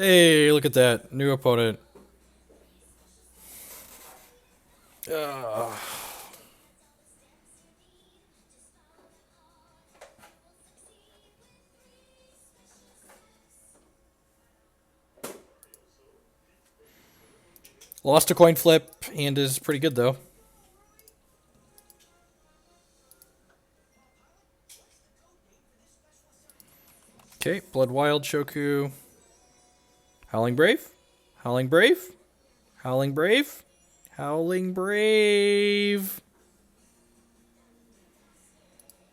Hey, look at that. New opponent. Lost a coin flip and is pretty good, though. Okay, Blood Wild, Shoku. Howling Brave? Howling Brave? Howling Brave? Howling Brave.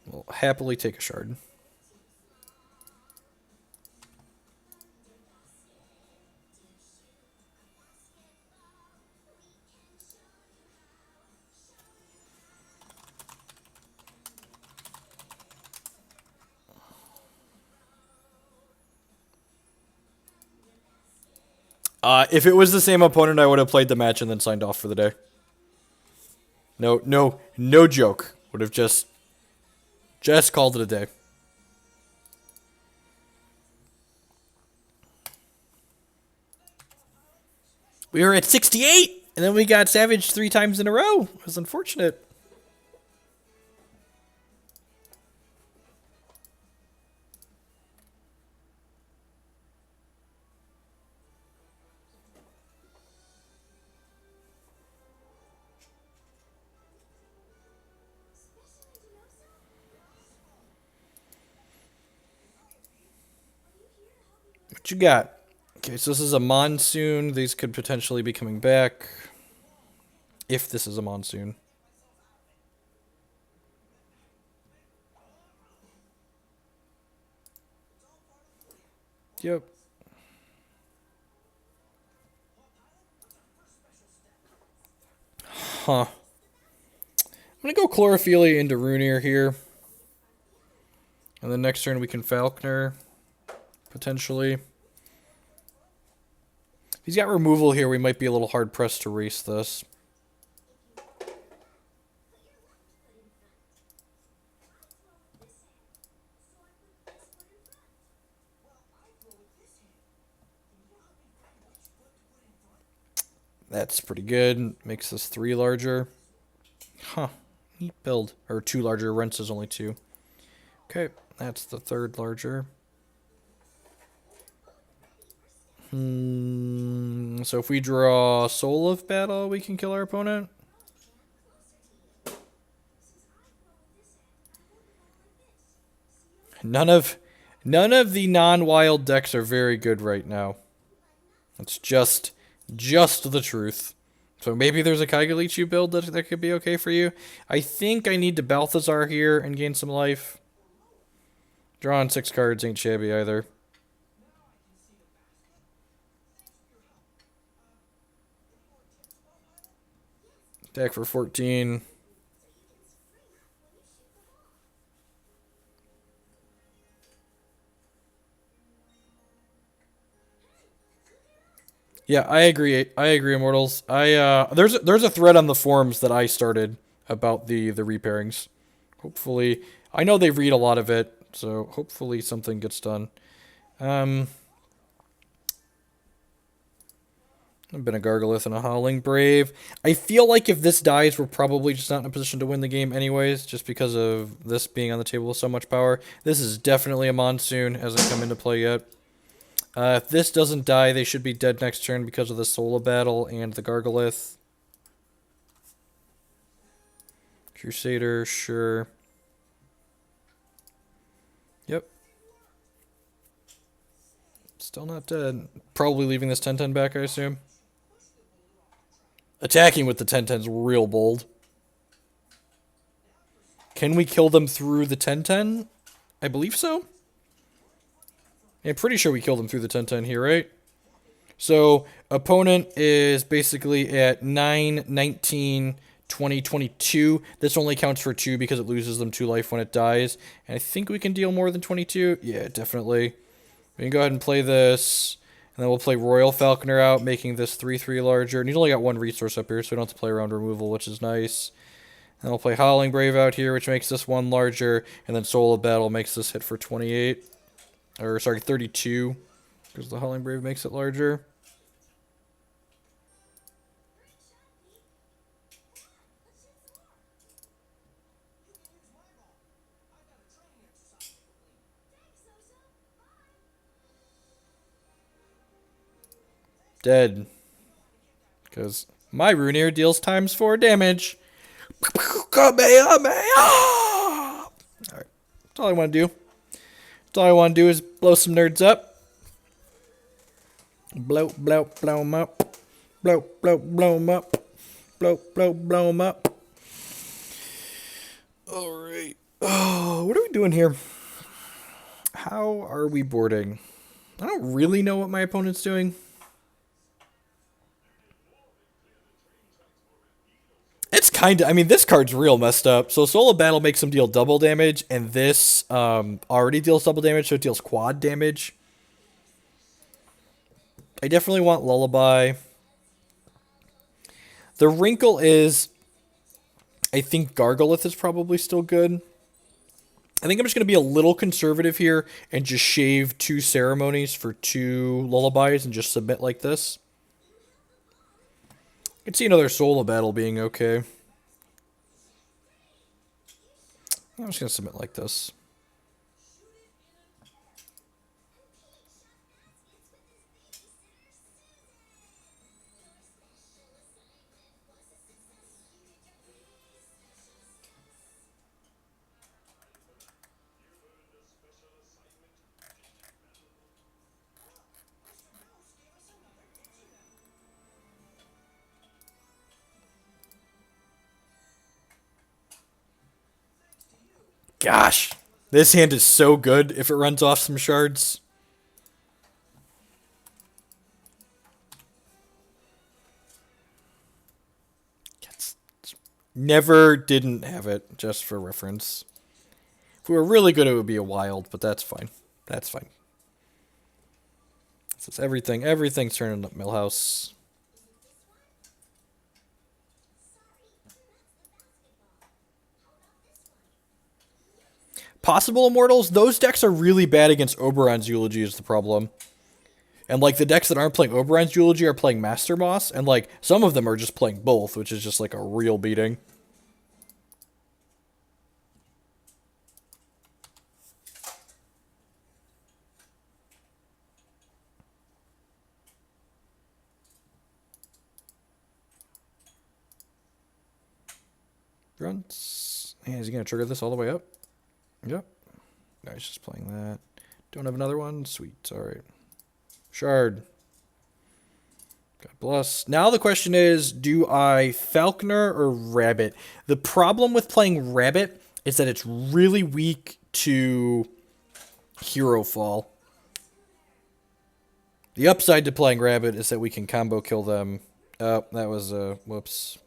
We'll happily take a shard. If it was the same opponent, I would have played the match and then signed off for the day. No joke. Would have just called it a day. We were at 68, and then we got Savage 3 times in a row. It was unfortunate. What you got? Okay, so this is a monsoon. These could potentially be coming back. If this is a monsoon. Yep. Huh. I'm going to go Chlorophylia into Runir here. And then next turn we can Falconer. Potentially. If he's got removal here, we might be a little hard pressed to race this. That's pretty good. Makes this 3 larger. Huh. Neat build. Or 2 larger. Rents is only 2. Okay. That's the 3rd larger. So if we draw Soul of Battle, we can kill our opponent. None of the non-wild decks are very good right now. That's just the truth. So maybe there's a Kagalichu build that could be okay for you. I think I need to Balthazar here and gain some life. Drawing 6 cards ain't shabby either. Attack for 14. Yeah, I agree. I agree, Immortals. There's a thread on the forums that I started about the repairings. Hopefully, I know they read a lot of it, so hopefully something gets done. I've been a Gargalith and a Howling Brave. I feel like if this dies, we're probably just not in a position to win the game anyways, just because of this being on the table with so much power. This is definitely a Monsoon, hasn't come into play yet. If this doesn't die, they should be dead next turn because of the Soul of Battle and the Gargalith. Crusader, sure. Yep. Still not dead. Probably leaving this 10-10 back, I assume. Attacking with the 10-10 is real bold. Can we kill them through the 10-10? I believe so. I'm pretty sure we killed them through the 10-10 here, right? So, opponent is basically at 9, 19, 20, 22. This only counts for 2 because it loses them 2 life when it dies. And I think we can deal more than 22. Yeah, definitely. We can go ahead and play this. And then we'll play Royal Falconer out, making this 3/3 larger. And he's only got 1 resource up here, so we don't have to play around removal, which is nice. And we'll play Howling Brave out here, which makes this 1 larger. And then Soul of Battle makes this hit for 28. Or, sorry, 32. Because the Howling Brave makes it larger. Dead. Because my Runeer deals ×4 damage. Kamehameha! Alright. That's all I want to do. That's all I want to do is blow some nerds up. Blow them up. Blow them up. Blow them up. Alright. Oh, what are we doing here? How are we boarding? I don't really know what my opponent's doing. It's kind of, I mean, this card's real messed up. So Soul of Battle makes him deal double damage, and this already deals double damage, so it deals quad damage. I definitely want Lullaby. The wrinkle is, I think Gargolith is probably still good. I think I'm just going to be a little conservative here and just shave 2 ceremonies for 2 lullabies and just submit like this. I can see another Soul of Battle being okay. I'm just going to submit like this. Gosh, this hand is so good if it runs off some shards. Never didn't have it, just for reference. If we were really good, it would be a wild, but that's fine. That's fine. This is everything's turning up Millhouse. Possible Immortals, those decks are really bad against Oberon's Eulogy is the problem. And, like, the decks that aren't playing Oberon's Eulogy are playing Master Moss, and, like, some of them are just playing both, which is just, like, a real beating. Grunts. And is he going to trigger this all the way up? Yep. No, he's just playing that. Don't have another one? Sweet. Alright. Shard. God bless. Now the question is, do I Falconer or Rabbit? The problem with playing Rabbit is that it's really weak to Hero Fall. The upside to playing Rabbit is that we can combo kill them. Oh, that was whoops.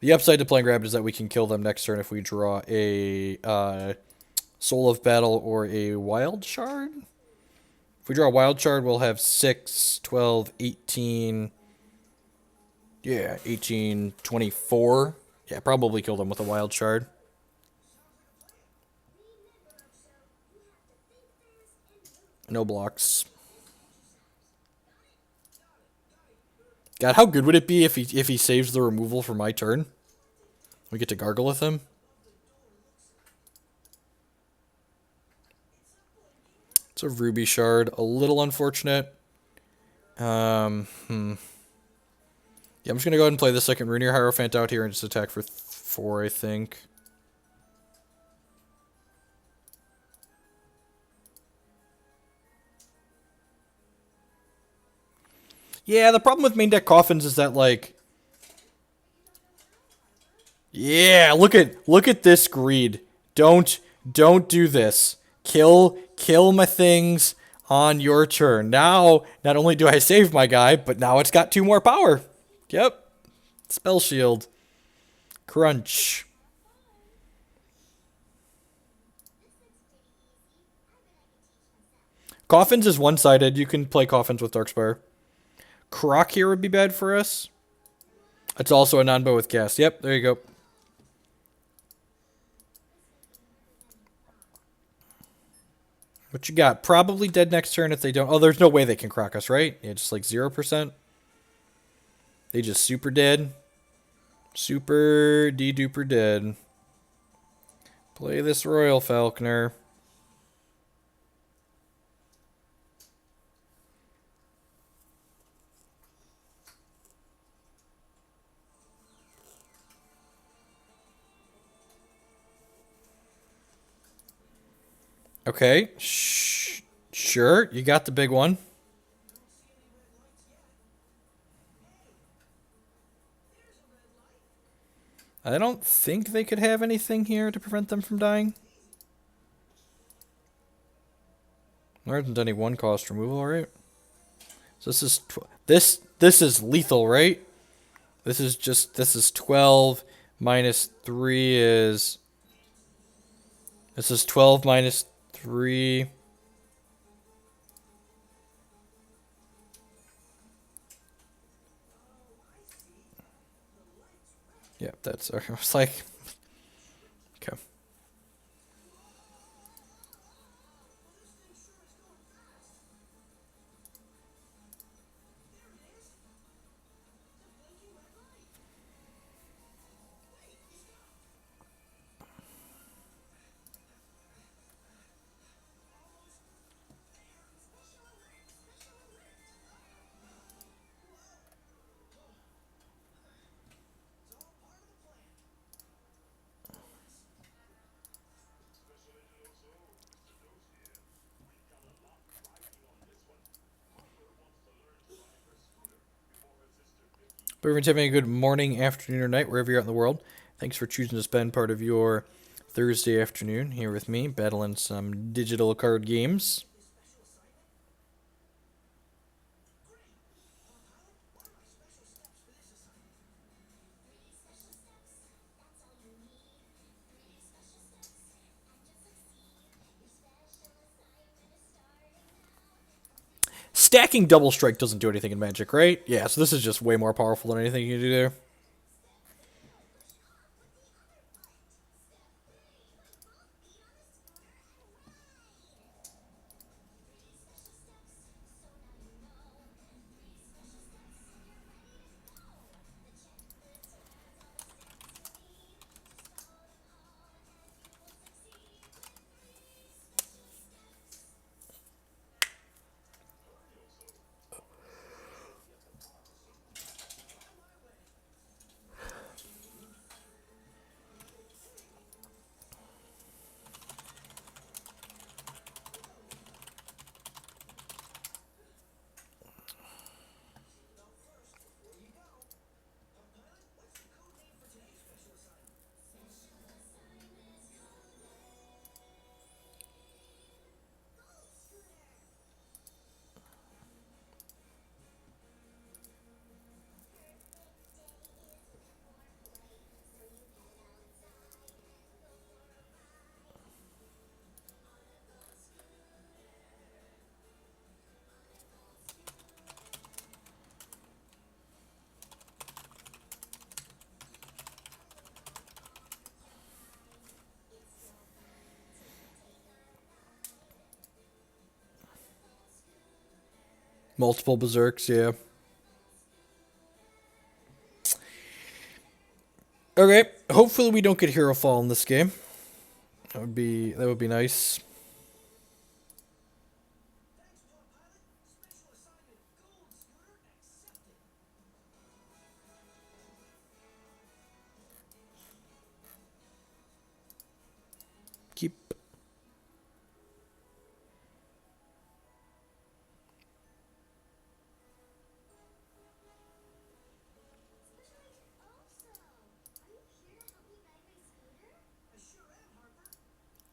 The upside to playing Rabbit is that we can kill them next turn if we draw a Soul of Battle or a Wild Shard. If we draw a Wild Shard, we'll have 6, 12, 18... Yeah, 18, 24. Yeah, probably kill them with a Wild Shard. No blocks. God, how good would it be if he saves the removal for my turn? We get to gargle with him. It's a Ruby Shard. A little unfortunate. Yeah, I'm just going to go ahead and play the second Runeer Hierophant out here and just attack for 4, I think. Yeah, the problem with main deck Coffins is that, like... Yeah, look at this greed. Don't do this. Kill my things on your turn. Now, not only do I save my guy, but now it's got 2 more power. Yep. Spell Shield. Crunch. Coffins is one-sided. You can play Coffins with Darkspire. Croc here would be bad for us. It's also a non-bow with cast. Yep, there you go. What you got? Probably dead next turn if they don't. Oh, there's no way they can crock us, right? Yeah, just like 0%. They just super dead. Super de-duper dead. Play this Royal Falconer. Okay. Sure, you got the big one. I don't think they could have anything here to prevent them from dying. There isn't any one cost removal, alright? So this is lethal, right? This is 12 minus 3 is... This is 12 minus 3... Yeah, that's... I was like... Okay. But everyone's having a good morning, afternoon, or night, wherever you're at in the world. Thanks for choosing to spend part of your Thursday afternoon here with me, battling some digital card games. Stacking Double Strike doesn't do anything in Magic, right? Yeah, so this is just way more powerful than anything you can do there. Multiple Berserks, yeah. Okay, hopefully we don't get Hero Fall in this game. That would be nice. Keep.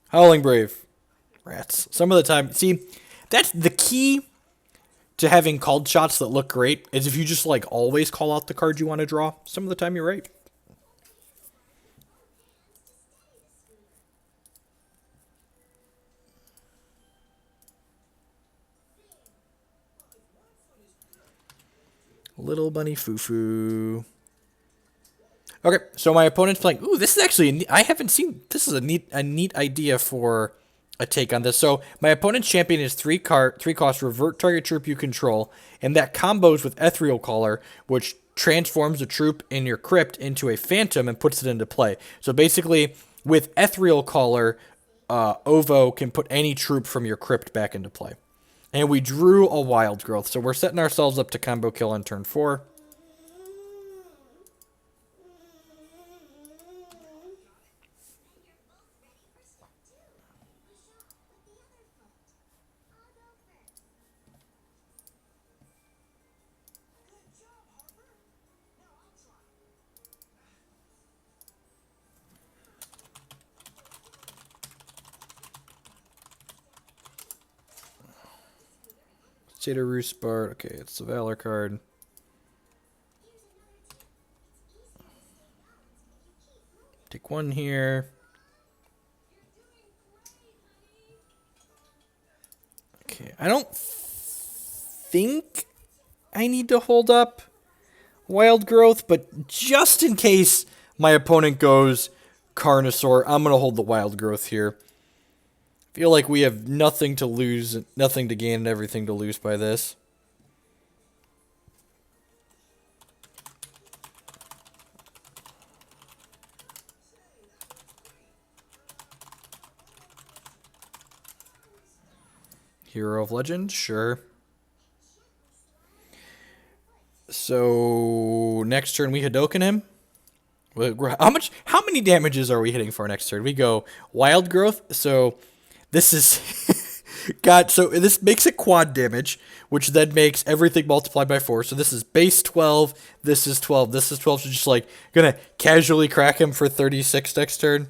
Howling Brave. Rats. Some of the time, see, that's the key to having called shots that look great is if you just like always call out the card you want to draw. Some of the time you're right. Little bunny foo-foo. Okay, so my opponent's playing. Ooh, this is actually I haven't seen. This is a neat idea for a take on this. So my opponent's champion is 3 cost revert target troop you control, and that combos with Ethereal Caller, which transforms a troop in your crypt into a phantom and puts it into play. So basically, with Ethereal Caller, Ovo can put any troop from your crypt back into play. And we drew a Wild Growth, so we're setting ourselves up to combo kill on turn 4. Zeta Roost Bard. Okay, it's the Valor card. Take 1 here. Okay, I don't think I need to hold up Wild Growth, but just in case my opponent goes Carnosaur, I'm going to hold the Wild Growth here. Feel like we have nothing to lose, nothing to gain, and everything to lose by this. Hero of Legend, sure. So next turn we Hadoken him. How many damages are we hitting for next turn? We go Wild Growth. So this is so this makes it quad damage, which then makes everything multiplied by 4. So this is base 12. This is 12. This is 12. So just like gonna casually crack him for 36 next turn.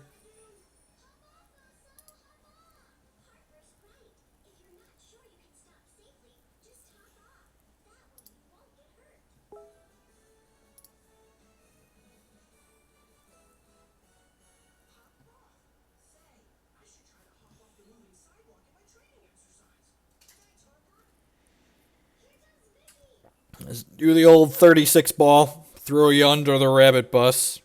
Let's do the old 36 ball. Throw you under the rabbit bus.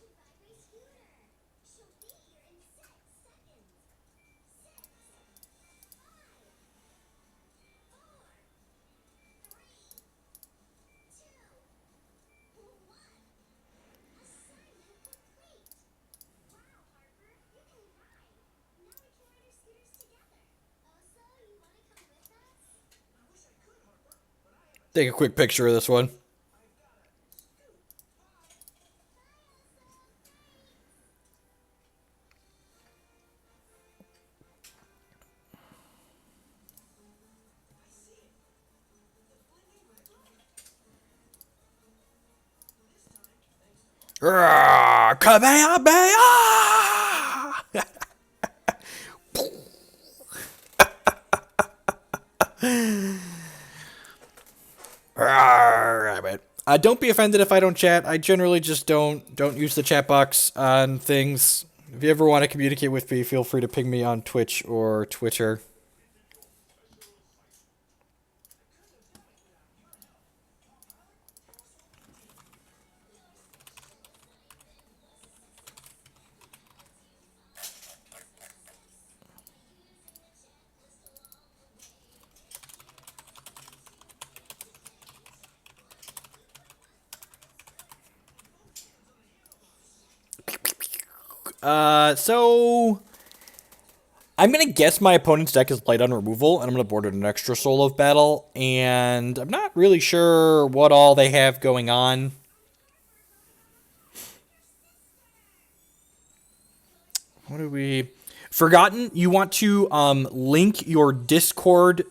Take a quick picture of this one. Kamehameha! Don't be offended if I don't chat. I generally just don't use the chat box on things. If you ever want to communicate with me, feel free to ping me on Twitch or Twitter. So I'm gonna guess my opponent's deck is light on removal, and I'm gonna board it an extra Soul of Battle, and I'm not really sure what all they have going on. What do we... Forgotten, you want to link your Discord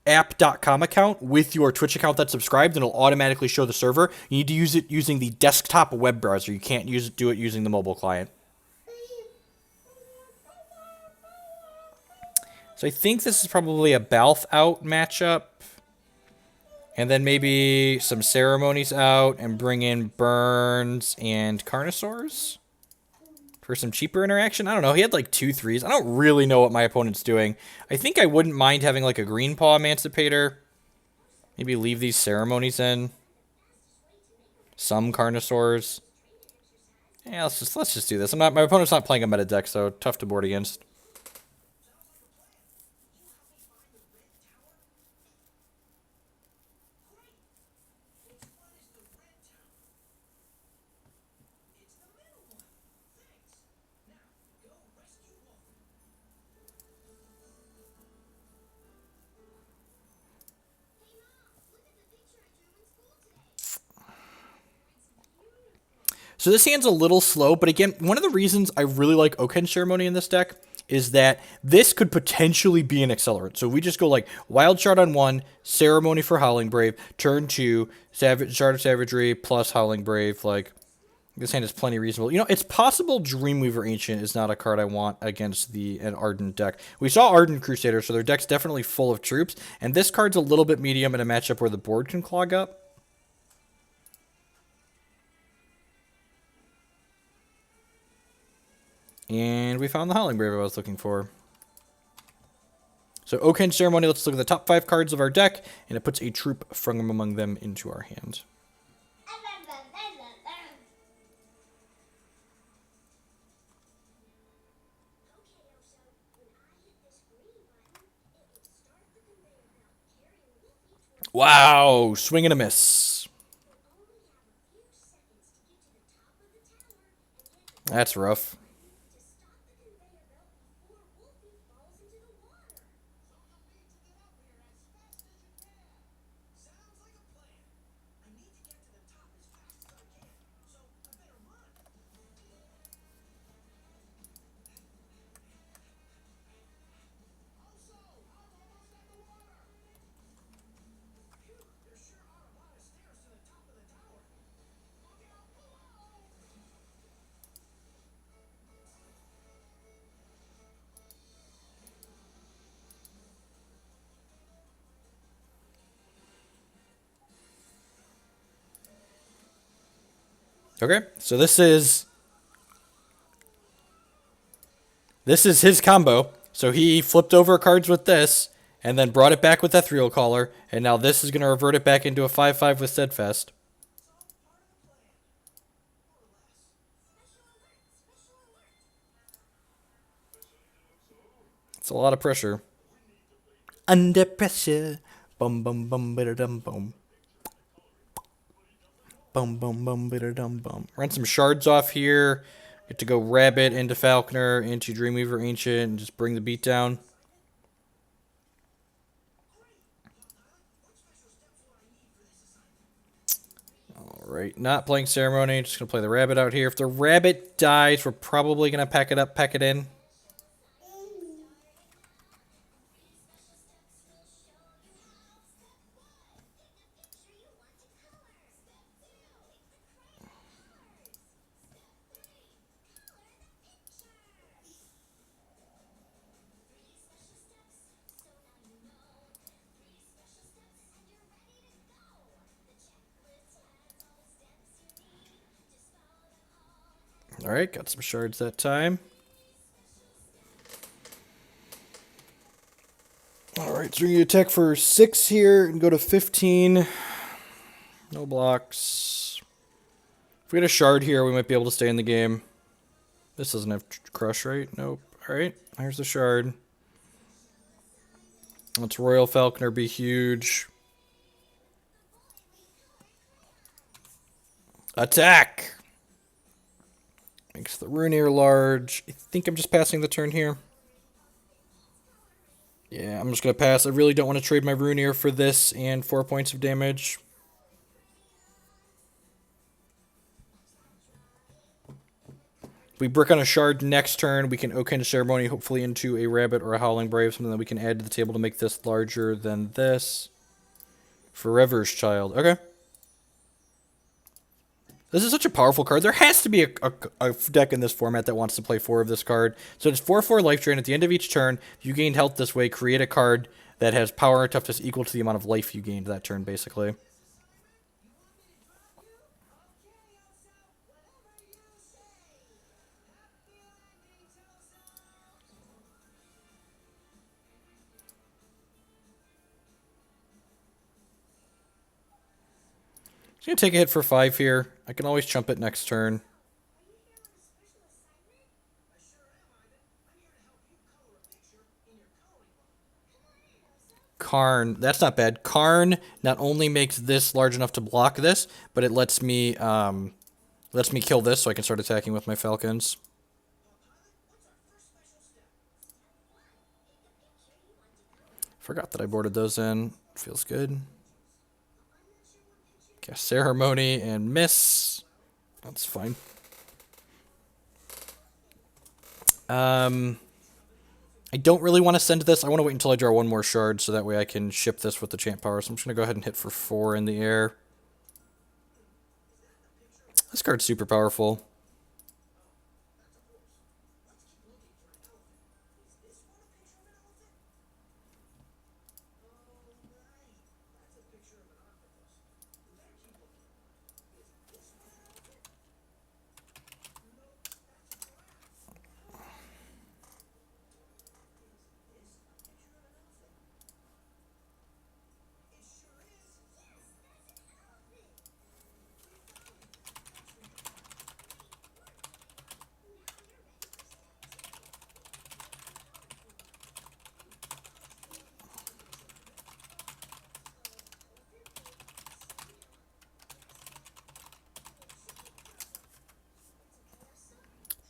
app.com account with your Twitch account that's subscribed, and it'll automatically show the server. You need to use it using the desktop web browser. You can't do it using the mobile client. So I think this is probably a Balth out matchup. And then maybe some Ceremonies out and bring in Burns and Carnosaurs for some cheaper interaction. I don't know. He had like 2 3s. I don't really know what my opponent's doing. I think I wouldn't mind having like a Green Paw Emancipator. Maybe leave these Ceremonies in. Some Carnosaurs. Yeah, let's just do this. My opponent's not playing a meta deck, so tough to board against. So this hand's a little slow, but again, one of the reasons I really like Oaken Ceremony in this deck is that this could potentially be an accelerant. So we just go like Wild Shard on 1, Ceremony for Howling Brave, turn 2, Shard of Savagery plus Howling Brave. Like, this hand is plenty reasonable. You know, it's possible Dreamweaver Ancient is not a card I want against an Ardent deck. We saw Ardent Crusader, so their deck's definitely full of troops, and this card's a little bit medium in a matchup where the board can clog up. And we found the Howling Brave I was looking for. So Oaken Ceremony, let's look at the top 5 cards of our deck, and it puts a troop from among them into our hand. Wow, swing and a miss. That's rough. Okay, so this is his combo. So he flipped over cards with this, and then brought it back with Ethereal Caller, and now this is going to revert it back into a 5/5 with Steadfast. It's a lot of pressure. Under pressure. Bum bum bum bitter dum bum. Bum bum bum bitter dum bum. Run some shards off here. Get to go Rabbit into Falconer, into Dreamweaver Ancient, and just bring the beat down. Alright, not playing Ceremony. Just going to play the Rabbit out here. If the Rabbit dies, we're probably going to pack it up, pack it in. Alright, got some shards that time. Alright, so we're going to attack for 6 here and go to 15. No blocks. If we get a shard here, we might be able to stay in the game. This doesn't have crush, right? Nope. Alright, here's the shard. Let's Royal Falconer be huge. Attack! Makes the Runeair large. I think I'm just passing the turn here. Yeah, I'm just going to pass. I really don't want to trade my Runeair for this and 4 points of damage. If we brick on a shard next turn, we can Oaken Ceremony hopefully into a Rabbit or a Howling Brave, something that we can add to the table to make this larger than this. Forever's Child. Okay. This is such a powerful card. There has to be a deck in this format that wants to play 4 of this card. So it's 4/4 life drain. At the end of each turn, if you gained health this way, create a card that has power and toughness equal to the amount of life you gained that turn, basically. Just going to take a hit for 5 here. I can always chump it next turn. Karn, that's not bad. Karn not only makes this large enough to block this, but it lets me kill this so I can start attacking with my Falcons. Forgot that I boarded those in. Feels good. Cast Ceremony and miss. That's fine. I don't really want to send this. I want to wait until I draw one more shard so that way I can ship this with the champ power. So I'm just going to go ahead and hit for 4 in the air. This card's super powerful.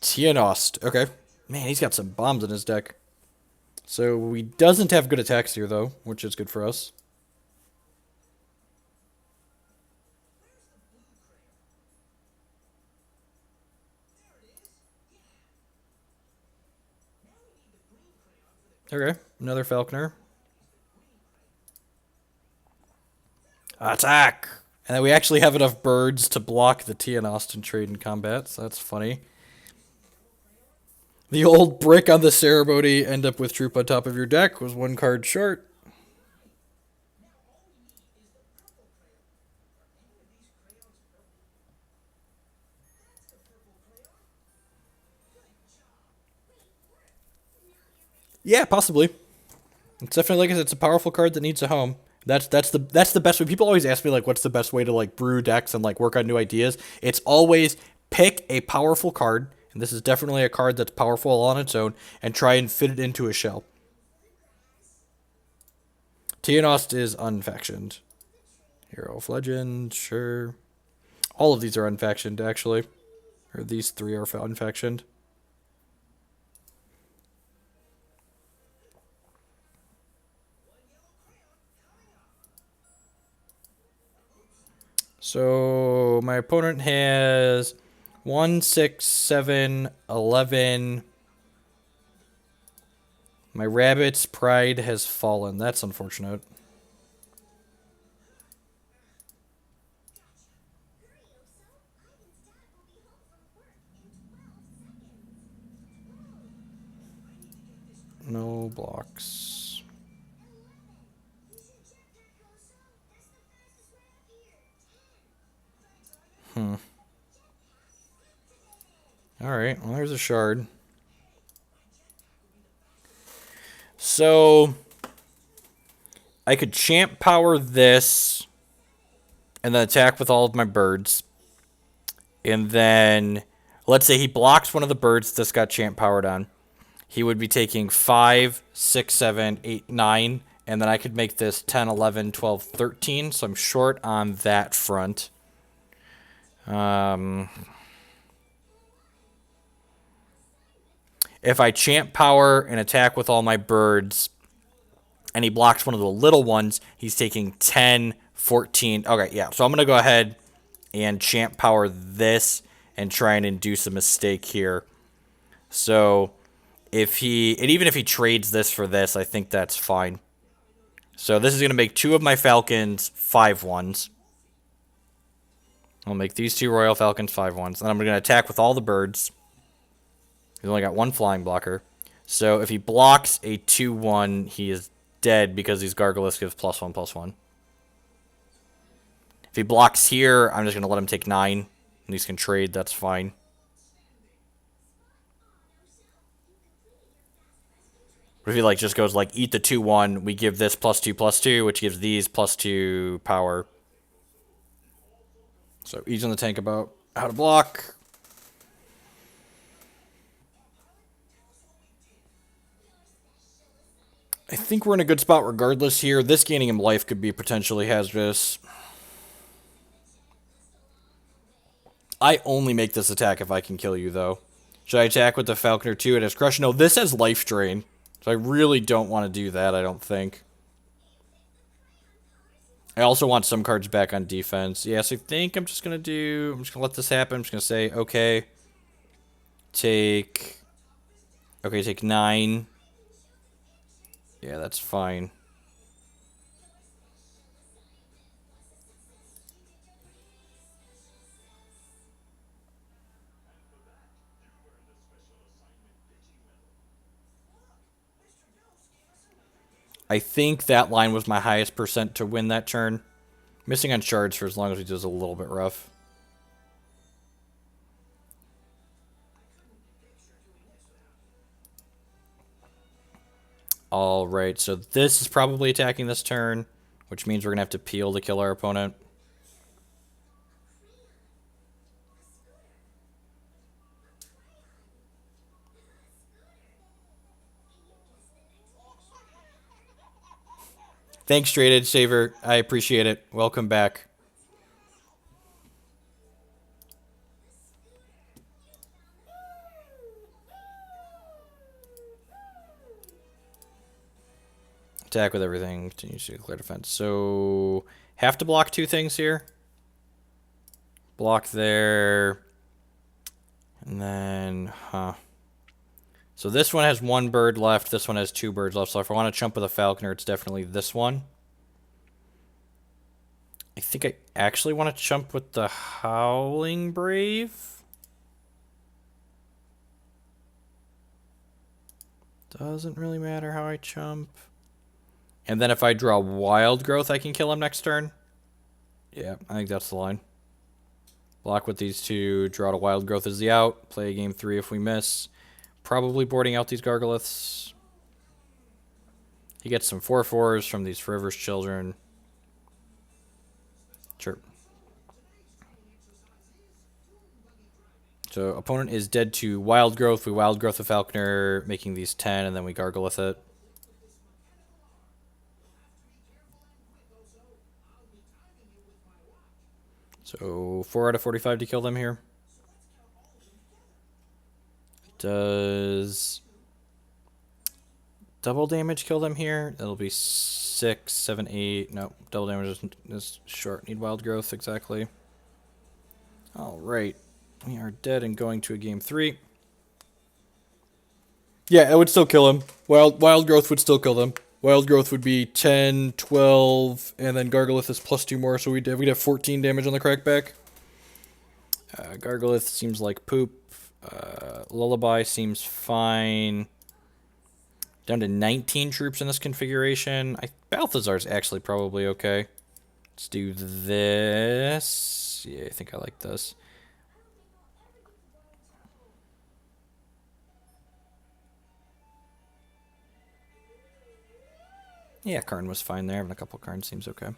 Tienost. Okay. Man, he's got some bombs in his deck. So he doesn't have good attacks here, though, which is good for us. Okay, another Falconer. Attack! And then we actually have enough birds to block the Tienost and trade in combat, so that's funny. The old brick on the ceremony, end up with troop on top of your deck, was 1 card short. Yeah, possibly. It's definitely like it's a powerful card that needs a home. That's the best way. People always ask me like, what's the best way to like brew decks and like work on new ideas. It's always pick a powerful card, and this is definitely a card that's powerful on its own, and try and fit it into a shell. Tienost is unfactioned. Hero of Legend, sure. All of these are unfactioned, actually. Or these 3 are unfactioned. So my opponent has 1, 6, 7, 11. My rabbit's pride has fallen. That's unfortunate. No blocks. Alright, well, there's a shard. So, I could champ power this, and then attack with all of my birds. And then, let's say he blocks one of the birds this got champ powered on. He would be taking 5, 6, 7, 8, 9, and then I could make this 10, 11, 12, 13, so I'm short on that front. If I champ power and attack with all my birds, and he blocks one of the little ones, he's taking 10, 14. Okay, yeah. So I'm going to go ahead and champ power this and try and induce a mistake here. So if he, and even if he trades this for this, I think that's fine. So this is going to make 2 of my Falcons 5/1s. I'll make these 2 Royal Falcons 5/1s. And I'm going to attack with all the birds. He's only got 1 flying blocker. So if he blocks a 2/1, he is dead because these Gargulus gives +1/+1. If he blocks here, I'm just going to let him take 9. And these can trade, that's fine. But if he like just goes like eat the 2/1, we give this +2/+2, which gives these +2 power. So each on the tank about how to block. I think we're in a good spot regardless here. This gaining him life could be potentially hazardous. I only make this attack if I can kill you, though. Should I attack with the Falconer 2? It has Crush. No, this has Life Drain. So I really don't want to do that, I don't think. I also want some cards back on defense. Yeah, so I think I'm just going to let this happen. I'm just going to say, okay. Take Okay, take 9. Yeah, that's fine. I think that line was my highest percent to win that turn. Missing on shards for as long as he does a little bit rough. Alright, so this is probably attacking this turn, which means we're going to have to peel to kill our opponent. Thanks, Straight Edge Saver. I appreciate it. Welcome back. Attack with everything. Continues to declare defense. So, have to block 2 things here. Block there. And then, So this one has 1 bird left. This one has 2 birds left. So if I want to chump with a falconer, it's definitely this one. I think I actually want to chump with the Howling Brave. Doesn't really matter how I chump. And then if I draw Wild Growth, I can kill him next turn. Yeah, I think that's the line. Block with these 2, draw to Wild Growth as the out. Play game 3 if we miss. Probably boarding out these Gargoliths. He gets some 4/4s from these Forever's Children. Sure. So opponent is dead to Wild Growth. We Wild Growth a Falconer, making these 10, and then we Gargolith it. So 4 out of 45 to kill them here. Does double damage kill them here? That'll be 6, 7, 8. No, double damage is short. Need Wild Growth, exactly. Alright. We are dead and going to a game 3. Yeah, it would still kill him. Wild Growth would still kill them. Wild Growth would be 10, 12, and then Gargolith is plus 2 more, so we'd have 14 damage on the crackback. Gargolith seems like poop. Lullaby seems fine. Down to 19 troops in this configuration. Balthazar's actually probably okay. Let's do this. Yeah, I think I like this. Yeah, Karn was fine there. Having a couple Karn seems okay.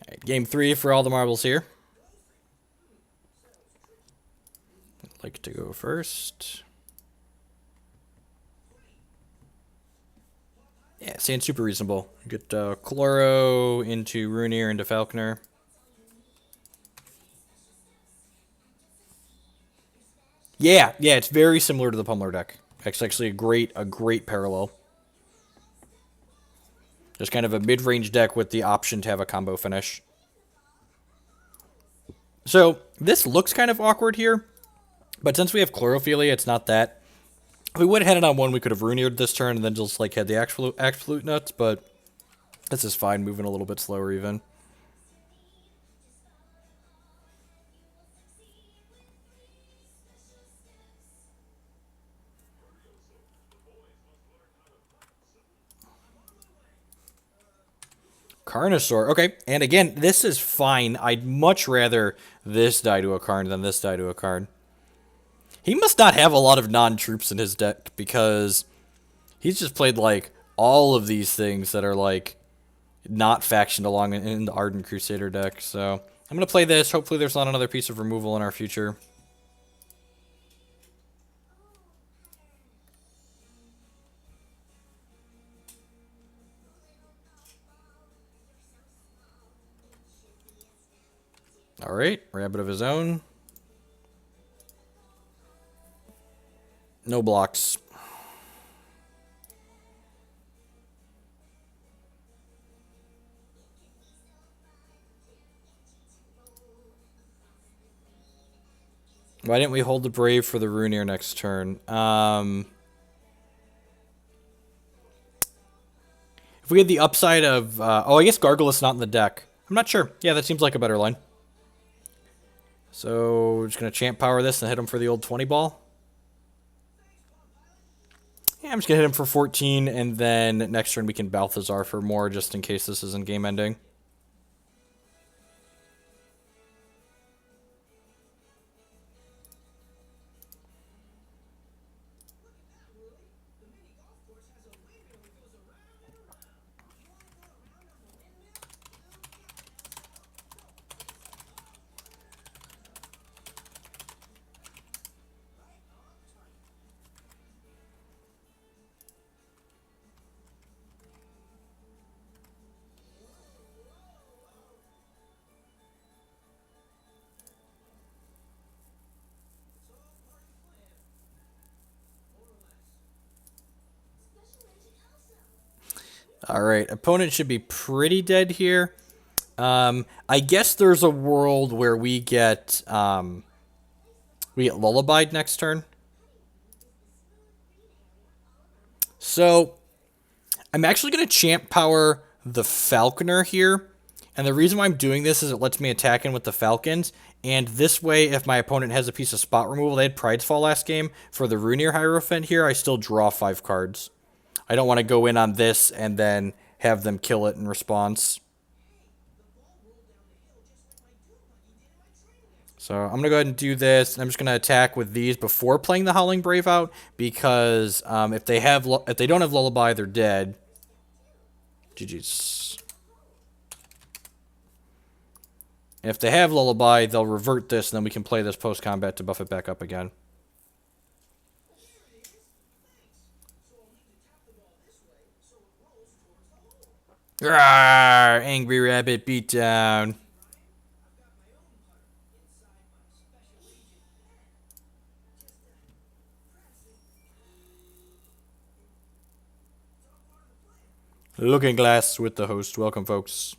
Alright, game 3 for all the marbles here. I'd like to go first. Yeah, seems super reasonable. Get Chloro into Runeer into Falconer. Yeah, it's very similar to the Pummeler deck. It's actually a great parallel. Just kind of a mid-range deck with the option to have a combo finish. So, this looks kind of awkward here, but since we have Chlorophilia, it's not that. If we would have had it on 1, we could have Runeered this turn and then just like had the absolute nuts, but this is fine, moving a little bit slower even. Carnosaur. Okay, and again, this is fine. I'd much rather this die to a Karn than this die to a Karn. He must not have a lot of non-troops in his deck because he's just played like all of these things that are like not factioned along in the Ardent Crusader deck. So I'm going to play this. Hopefully there's not another piece of removal in our future. Alright, Rabbit of his own. No blocks. Why didn't we hold the Brave for the Runeer next turn? If we had the upside of... oh, I guess Gargulus not in the deck. I'm not sure. Yeah, that seems like a better line. So, we're just going to Champ Power this and hit him for the old 20 ball. Yeah, I'm just going to hit him for 14, and then next turn we can Balthazar for more, just in case this isn't game ending. Alright, opponent should be pretty dead here. I guess there's a world where we get Lullabied next turn. So, I'm actually going to Champ Power the Falconer here. And the reason why I'm doing this is it lets me attack in with the Falcons. And this way, if my opponent has a piece of spot removal, they had Pride's Fall last game. For the Runeer Hierophant here, I still draw 5 cards. I don't want to go in on this and then have them kill it in response. So I'm going to go ahead and do this. I'm just going to attack with these before playing the Howling Brave out, because if they don't have Lullaby, they're dead. GG's. If they have Lullaby, they'll revert this, and then we can play this post-combat to buff it back up again. Rawr, Angry Rabbit beatdown. Looking Glass with the host. Welcome, folks.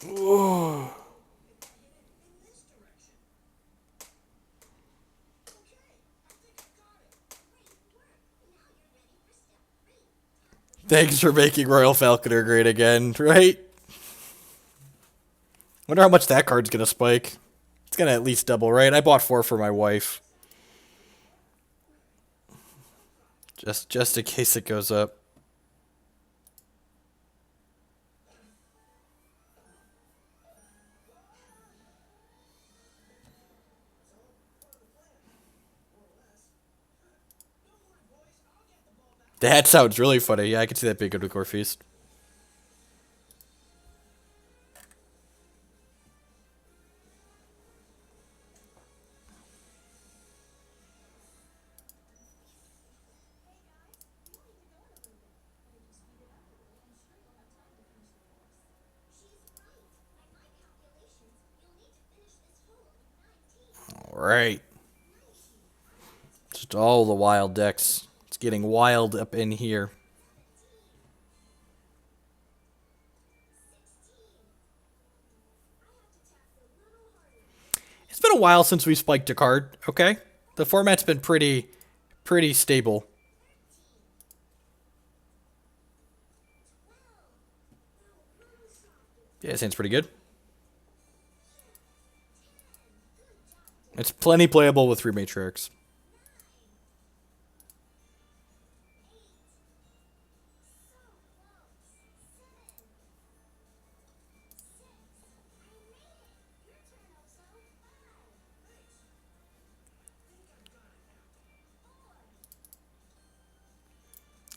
Whoa. Thanks for making Royal Falconer great again, right? Wonder how much that card's gonna spike. It's gonna at least double, right? I bought 4 for my wife. Just in case it goes up. That sounds really funny. Yeah, I can see that being a good Core Feast. Alright. Just Oh, the wild decks. It's getting wild up in here. It's been a while since we spiked a card, okay? The format's been pretty stable. Yeah, it seems pretty good. It's plenty playable with 3 Matriarchs.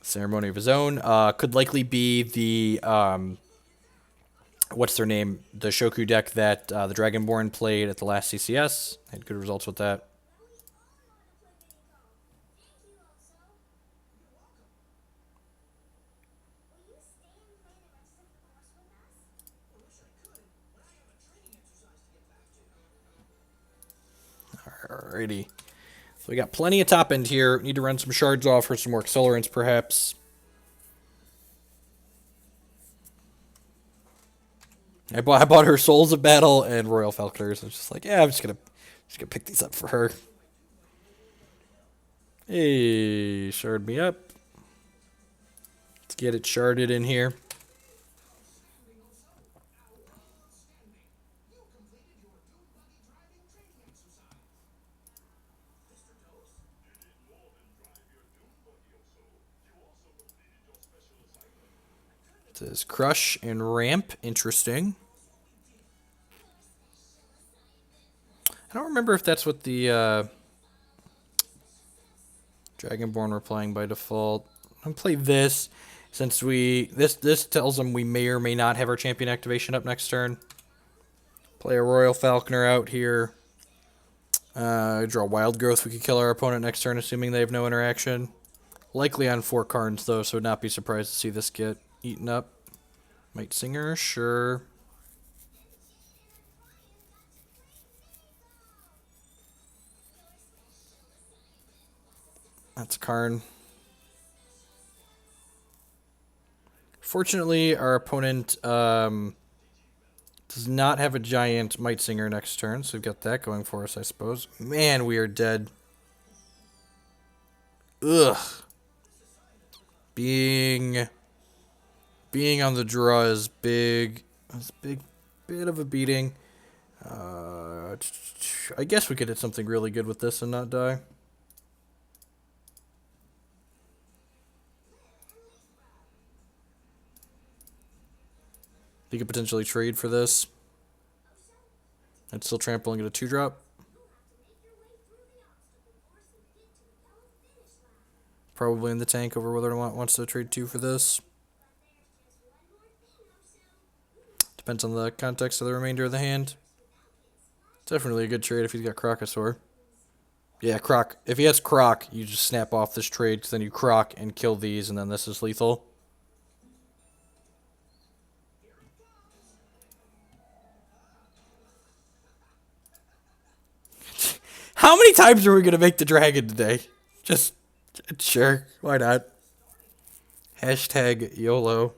Ceremony of His Own. Could likely be the, what's their name? The Shoku deck that the Dragonborn played at the last CCS. Had good results with that. Alrighty. So we got plenty of top end here. Need to run some shards off for some more accelerants, perhaps. I bought her Souls of Battle and Royal Falconers. I was just like, yeah, I'm just gonna pick these up for her. Hey, shard me up. Let's get it sharded in here. It says Crush and Ramp. Interesting. I don't remember if that's what the Dragonborn were playing by default. I'm gonna play this since this tells them we may or may not have our champion activation up next turn. Play a Royal Falconer out here. Draw Wild Growth. We could kill our opponent next turn, assuming they have no interaction. Likely on 4 cards though, so would not be surprised to see this get eaten up. Might Singer, sure. That's Karn. Fortunately, our opponent does not have a giant Might Singer next turn, so we've got that going for us, I suppose. Man, we are dead. Ugh. Being on the draw is big. It's a big bit of a beating. I guess we could hit something really good with this and not die. You could potentially trade for this. And still trample and get a 2-drop. Probably in the tank over whether or not wants to trade 2 for this. Depends on the context of the remainder of the hand. Definitely a good trade if he's got Crocosaur. Yeah, Croc. If he has Croc, you just snap off this trade, because then you Croc and kill these, and then this is lethal. How many times are we going to make the dragon today? Just, sure, why not? Hashtag YOLO.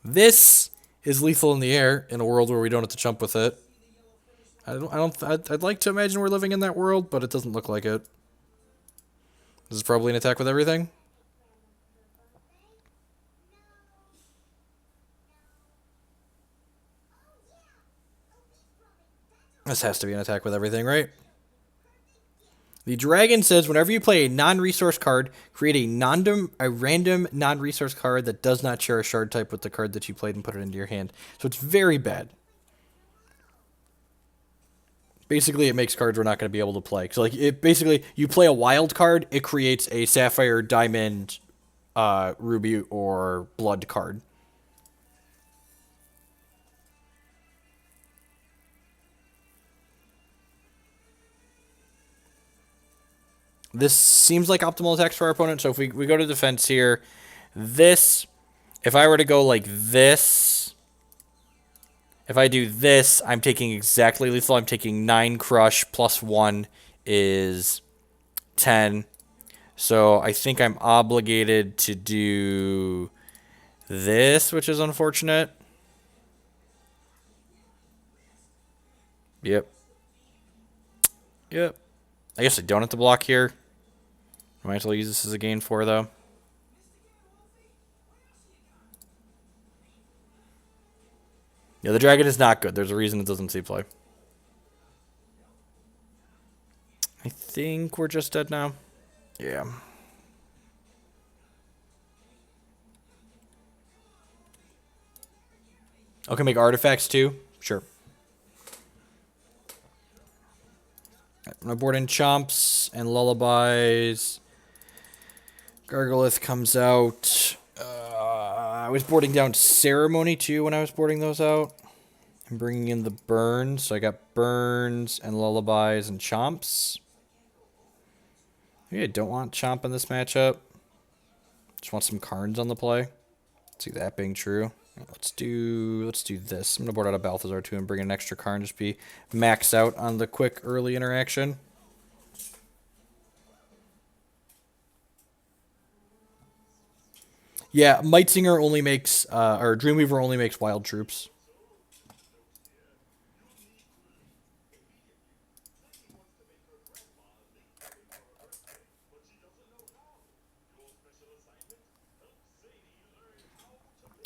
This is lethal in the air in a world where we don't have to jump with it. I'd like to imagine we're living in that world, but it doesn't look like it. This is probably an attack with everything. This has to be an attack with everything, right? The dragon says whenever you play a non-resource card, create a random non-resource card that does not share a shard type with the card that you played and put it into your hand. So it's very bad. Basically, it makes cards we're not going to be able to play. So like, basically, you play a wild card, it creates a Sapphire, Diamond, Ruby, or Blood card. This seems like optimal attacks for our opponent, so if we go to defense here, this, if I were to go like this, if I do this, I'm taking exactly lethal. I'm taking 9 crush plus 1 is 10. So I think I'm obligated to do this, which is unfortunate. Yep. Yep. I guess I don't have to block here. I might as well use this as a gain 4, though. Yeah, the dragon is not good. There's a reason it doesn't see play. I think we're just dead now. Yeah. Okay, make artifacts too? Sure. I'm gonna board in Chomps and Lullabies. Gargolith comes out. I was boarding down Ceremony too when I was boarding those out. I'm bringing in the Burns. So I got Burns and Lullabies and Chomps. Maybe I don't want Chomp in this matchup. Just want some Karns on the play. See that being true. Let's do this. I'm gonna board out a Balthazar too and bring in an extra Karn. Just be max out on the quick early interaction. Yeah, Mightsinger only makes or Dreamweaver only makes wild troops.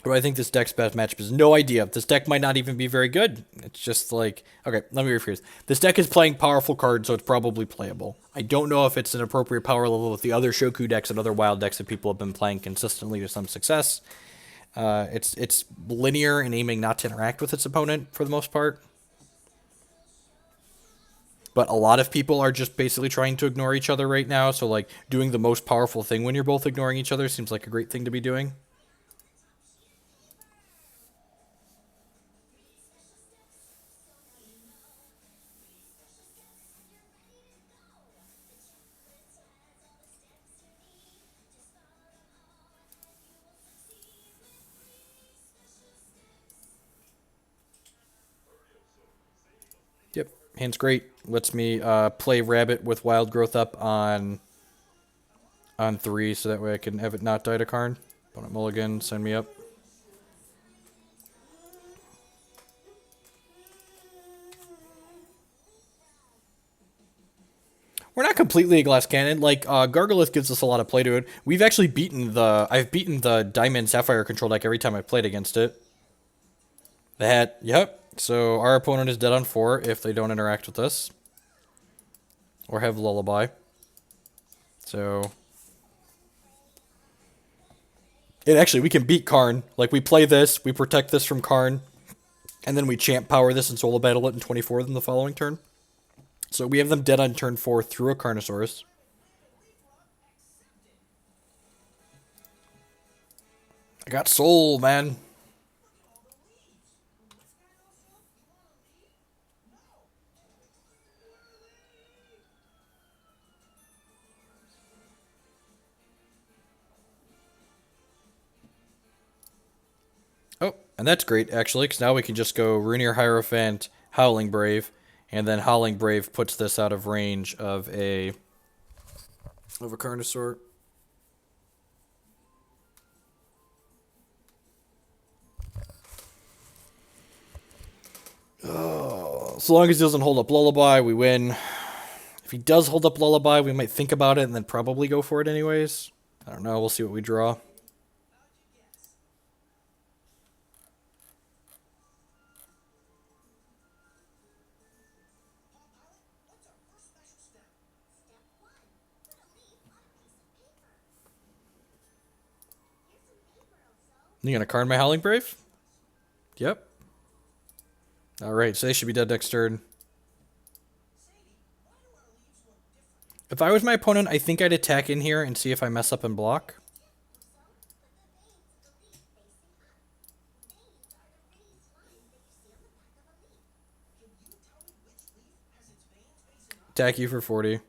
What do I think this deck's best matchup is? No idea. This deck might not even be very good. It's just like, okay, let me rephrase. This deck is playing powerful cards, so it's probably playable. I don't know if it's an appropriate power level with the other Shoku decks and other wild decks that people have been playing consistently to some success. It's linear and aiming not to interact with its opponent for the most part. But a lot of people are just basically trying to ignore each other right now, so like doing the most powerful thing when you're both ignoring each other seems like a great thing to be doing. Yep, hand's great. Lets me play Rabbit with Wild Growth up on 3, so that way I can have it not die to Karn. Opponent mulligan, send me up. We're not completely a glass cannon. Like, Gargolith gives us a lot of play to it. We've actually I've beaten the Diamond Sapphire control deck every time I've played against it. Yep. So our opponent is dead on 4 if they don't interact with us. Or have Lullaby. So... we can beat Karn. Like, we play this, we protect this from Karn, and then we champ power this and solo battle it in 24 in the following turn. So we have them dead on turn 4 through a Carnosaurus. I got soul, man. Oh, and that's great, actually, because now we can just go Runear Hierophant, Howling Brave, and then Howling Brave puts this out of range of a Carnosaur. Oh, so long as he doesn't hold up Lullaby, we win. If he does hold up Lullaby, we might think about it and then probably go for it anyways. I don't know. We'll see what we draw. You gonna card my Howling Brave? Yep. Alright, so they should be dead next turn. If I was my opponent, I think I'd attack in here and see if I mess up and block. Attack you for 40.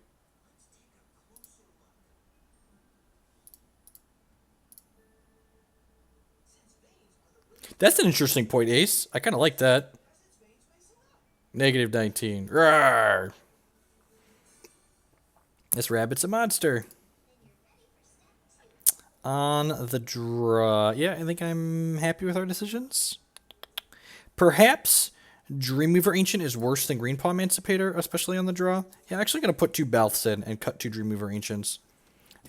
That's an interesting point, Ace. I kind of like that. -19. Rawr. This rabbit's a monster. On the draw. Yeah, I think I'm happy with our decisions. Perhaps Dreamweaver Ancient is worse than Greenpaw Emancipator, especially on the draw. Yeah, I'm actually going to put 2 Balths in and cut 2 Dreamweaver Ancients.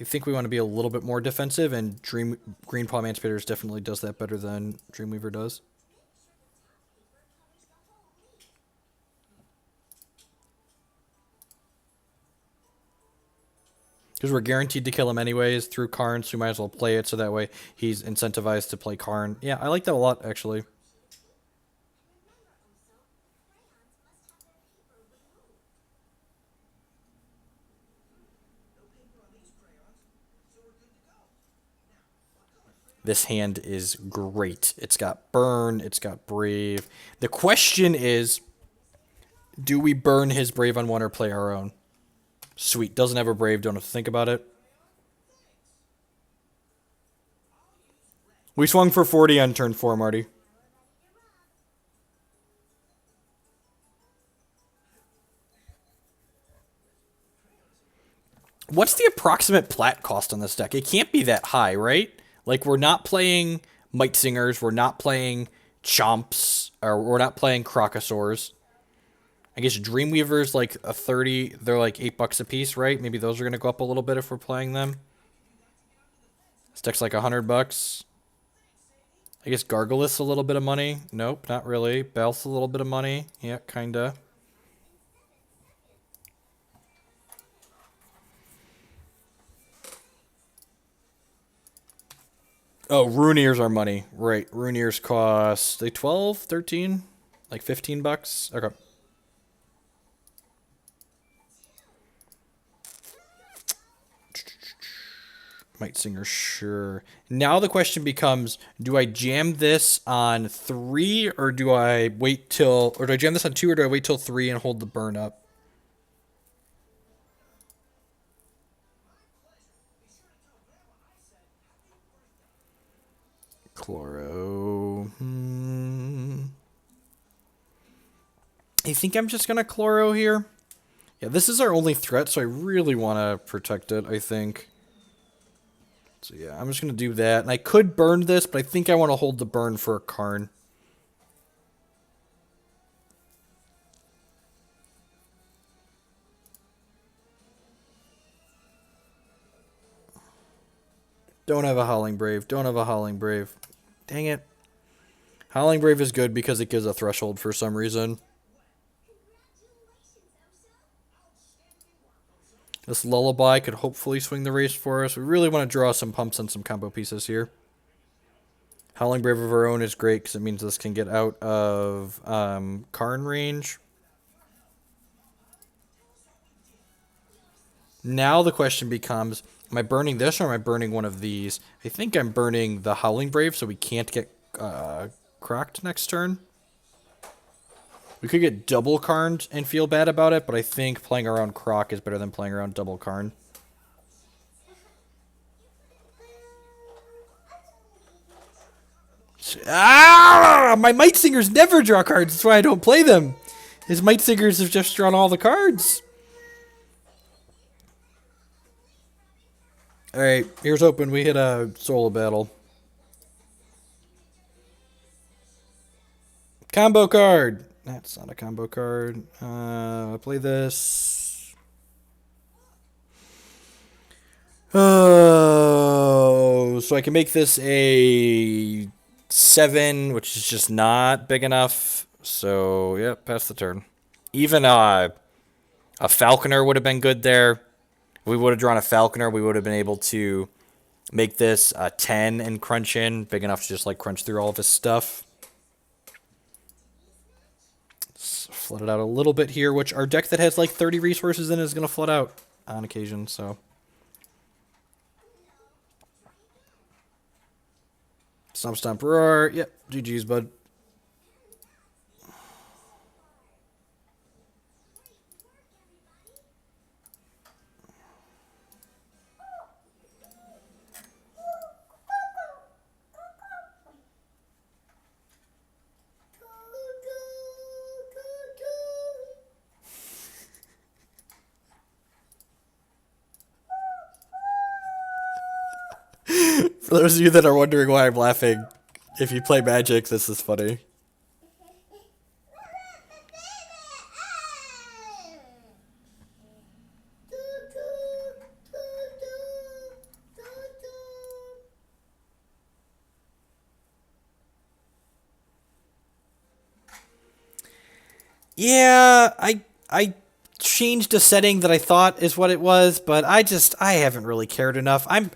I think we want to be a little bit more defensive, and Greenpaw Emancipator definitely does that better than Dreamweaver does. Because we're guaranteed to kill him anyways through Karn, so we might as well play it so that way he's incentivized to play Karn. Yeah, I like that a lot, actually. This hand is great. It's got Burn, it's got Brave. The question is, do we burn his Brave on 1 or play our own? Sweet. Doesn't have a Brave, don't have to think about it. We swung for 40 on turn 4, Marty. What's the approximate plat cost on this deck? It can't be that high, right? Like, we're not playing Might Singers, we're not playing Chomps, or we're not playing Crocosaurs. I guess Dreamweaver's like a 30, they're like $8 a piece, right? Maybe those are going to go up a little bit if we're playing them. This deck's like $100. I guess Gargulus a little bit of money. Nope, not really. Balth's a little bit of money. Yeah, kinda. Oh, Runear's our money. Right. Runear's cost they 12, 13, like $15. Okay. Might Singer, sure. Now the question becomes, do I jam this on 3 or do I wait till, or do I jam this on 2 or do I wait till 3 and hold the burn up? Chloro. I think I'm just going to Chloro here. Yeah, this is our only threat, so I really want to protect it, I think. So yeah, I'm just going to do that. And I could burn this, but I think I want to hold the burn for a Karn. Don't have a Howling Brave. Don't have a Howling Brave. Dang it. Howling Brave is good because it gives a threshold for some reason. This Lullaby could hopefully swing the race for us. We really want to draw some pumps and some combo pieces here. Howling Brave of our own is great because it means this can get out of Karn range. Now the question becomes, am I burning this or am I burning one of these? I think I'm burning the Howling Brave so we can't get crocked next turn. We could get double Karned and feel bad about it, but I think playing around Croc is better than playing around double Karn. Ah! My Might Singers never draw cards. That's why I don't play them. His Might Singers have just drawn all the cards. Alright, here's hoping we hit a solo battle. Combo card. That's not a combo card. Play this. Oh, so I can make this a 7, which is just not big enough. So, yeah, pass the turn. Even a Falconer would have been good there. If we would have drawn a Falconer, we would have been able to make this a 10 and crunch in. Big enough to just, like, crunch through all of his stuff. Let's flood it out a little bit here, which our deck that has, like, 30 resources in it is going to flood out on occasion, so... Stomp, stomp, roar. Yep, GG's, bud. For those of you that are wondering why I'm laughing, if you play Magic, this is funny. Yeah, I changed a setting that I thought is what it was, but I haven't really cared enough. I'm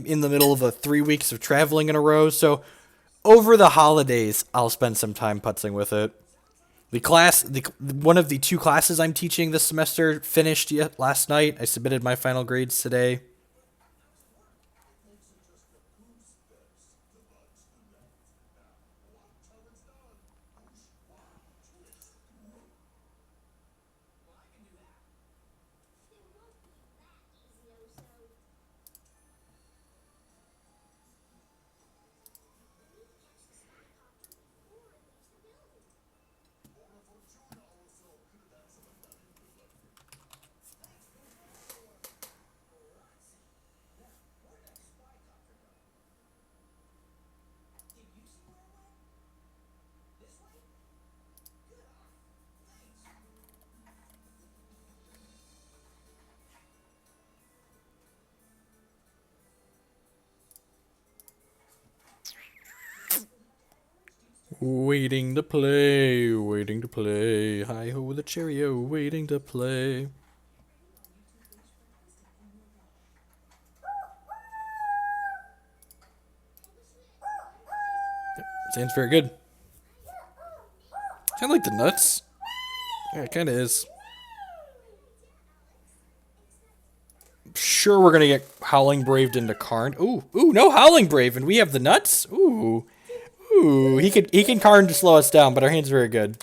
in the middle of 3 weeks of traveling in a row, so over the holidays I'll spend some time putzing with it. The one of the two classes I'm teaching this semester finished last night. I submitted my final grades today. Waiting to play, waiting to play. Hi ho, the cheerio, waiting to play. Sounds very good. Kind of like the nuts. Yeah, it kind of is. Sure, we're gonna get Howling Braved into Karn. Ooh, no Howling Brave, and we have the nuts. Ooh, he can Karn to slow us down, but our hand's very good.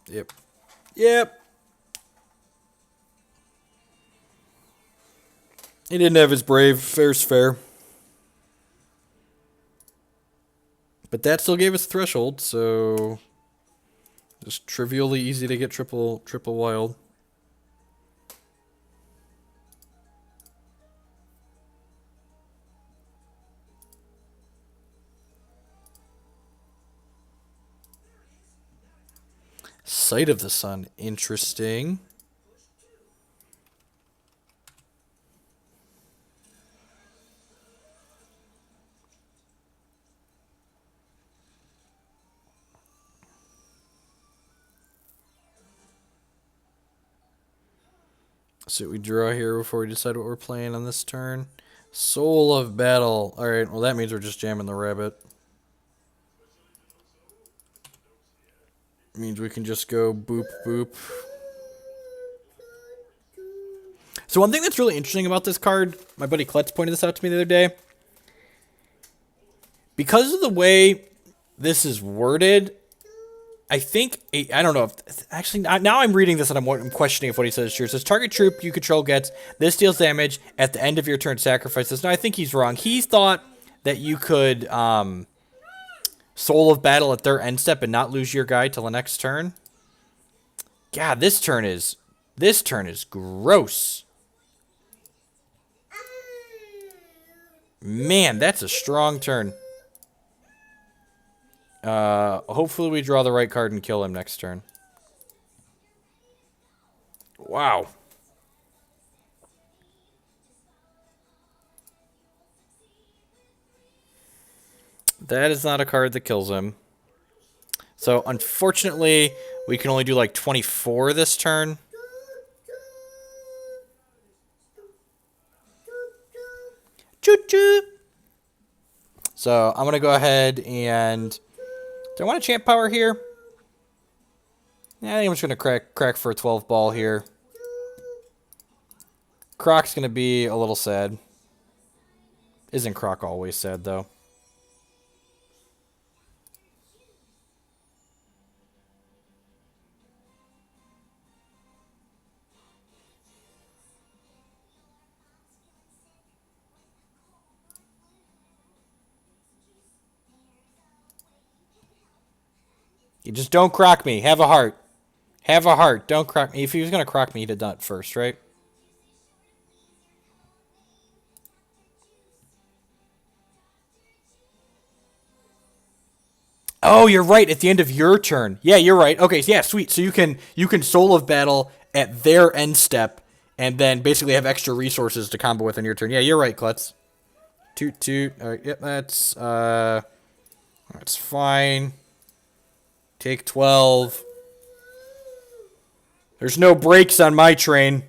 Yep. Yep. He didn't have his Brave. Fair's fair. But that still gave us Threshold, so just trivially easy to get triple wild. Sight of the Sun, interesting. So we draw here before we decide what we're playing on this turn. Soul of Battle. Alright, well that means we're just jamming the rabbit. Means we can just go boop boop. So one thing that's really interesting about this card, my buddy Klutz pointed this out to me the other day. Because of the way this is worded, I think, I don't know if, actually, now I'm reading this and I'm questioning if what he says is true. It says, target troop you control gets, this deals damage, at the end of your turn sacrifice this. No, I think he's wrong. He thought that you could Soul of Battle at their end step and not lose your guy till the next turn. God, this turn is gross. Man, that's a strong turn. Hopefully we draw the right card and kill him next turn. Wow. That is not a card that kills him. So, unfortunately, we can only do like 24 this turn. Choo-choo! So, I'm going to go ahead and... Do I want to champ power here? Yeah, I think I'm just going to crack for a 12 ball here. Croc's going to be a little sad. Isn't Croc always sad, though? You just don't crock me. Have a heart. Have a heart. Don't crock me. If he was going to crock me, he'd have done it first, right? Oh, you're right. At the end of your turn. Yeah, you're right. Okay, yeah, sweet. So you can Soul of Battle at their end step, and then basically have extra resources to combo with in your turn. Yeah, you're right, Klutz. Toot toot. All right, yep, that's fine. Take 12. There's no brakes on my train.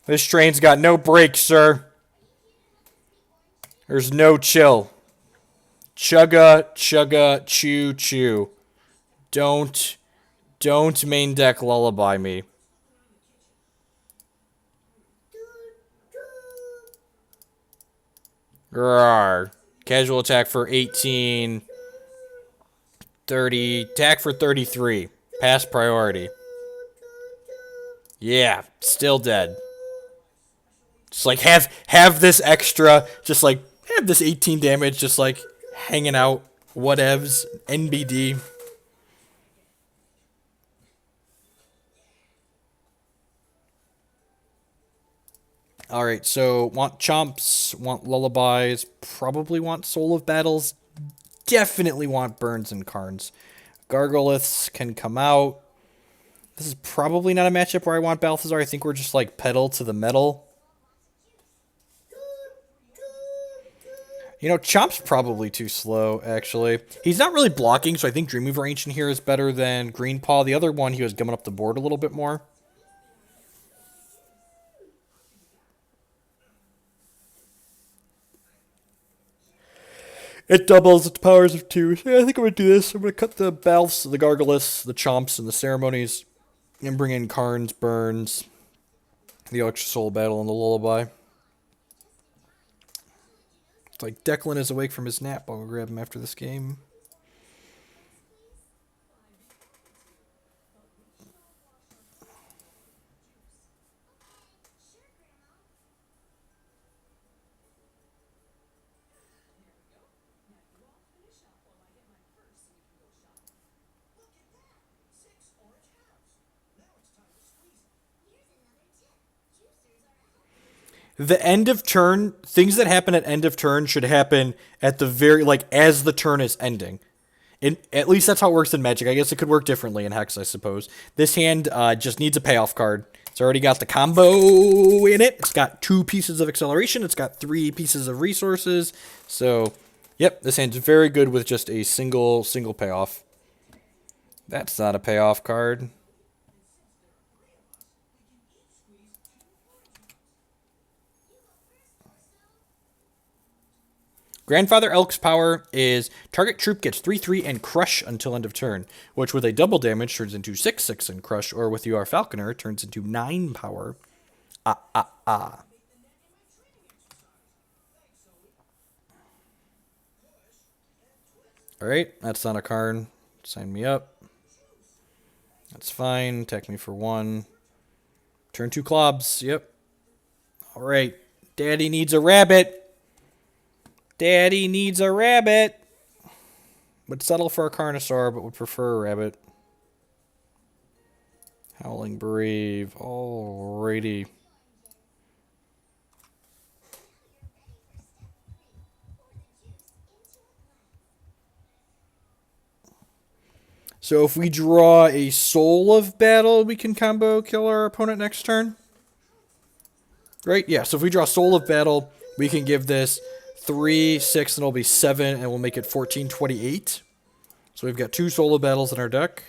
This train's got no brakes, sir. There's no chill. Chugga, chugga, chew, chew. Don't main deck lullaby me. Rawr. Casual attack for 18. 30. Attack for 33. Pass priority. Yeah, still dead. Just like have this extra, just like have this 18 damage, just like hanging out. Whatevs. NBD. Alright, so want Chomps, want Lullabies, probably want Soul of Battles, definitely want Burns and Karns. Gargoliths can come out. This is probably not a matchup where I want Balthazar. I think we're just like pedal to the metal. You know, Chomp's probably too slow, actually. He's not really blocking, so I think Dreamweaver Ancient here is better than Greenpaw. The other one, he was gumming up the board a little bit more. It doubles its powers of 2. Yeah, I think I'm going to do this. I'm going to cut the Balths, the Gargoliths, the Chomps, and the Ceremonies. And bring in Karns, Burns, the Extra Soul Battle, and the Lullaby. It's like Declan is awake from his nap. I'll go grab him after this game. The end of turn, things that happen at end of turn should happen at the very, like, as the turn is ending. At least that's how it works in Magic. I guess it could work differently in Hex, I suppose. This hand just needs a payoff card. It's already got the combo in it. It's got 2 pieces of acceleration. It's got 3 pieces of resources. So, yep, this hand's very good with just a single payoff. That's not a payoff card. Grandfather Elk's power is target troop gets 3/3 and crush until end of turn, which with a double damage turns into 6/6 and crush, or with your Falconer turns into 9 power. Alright, that's not a Karn. Sign me up. That's fine. Attack me for 1. Turn 2 Clobs. Yep. Alright. Daddy needs a rabbit. Daddy needs a rabbit. Would settle for a Carnosaur, but would prefer a rabbit. Howling Brave. Alrighty. So if we draw a Soul of Battle, we can combo kill our opponent next turn. Right? Yeah, so if we draw Soul of Battle, we can give this 3, 6, and it'll be 7, and we'll make it 14, 28. So we've got 2 Soul of Battles in our deck.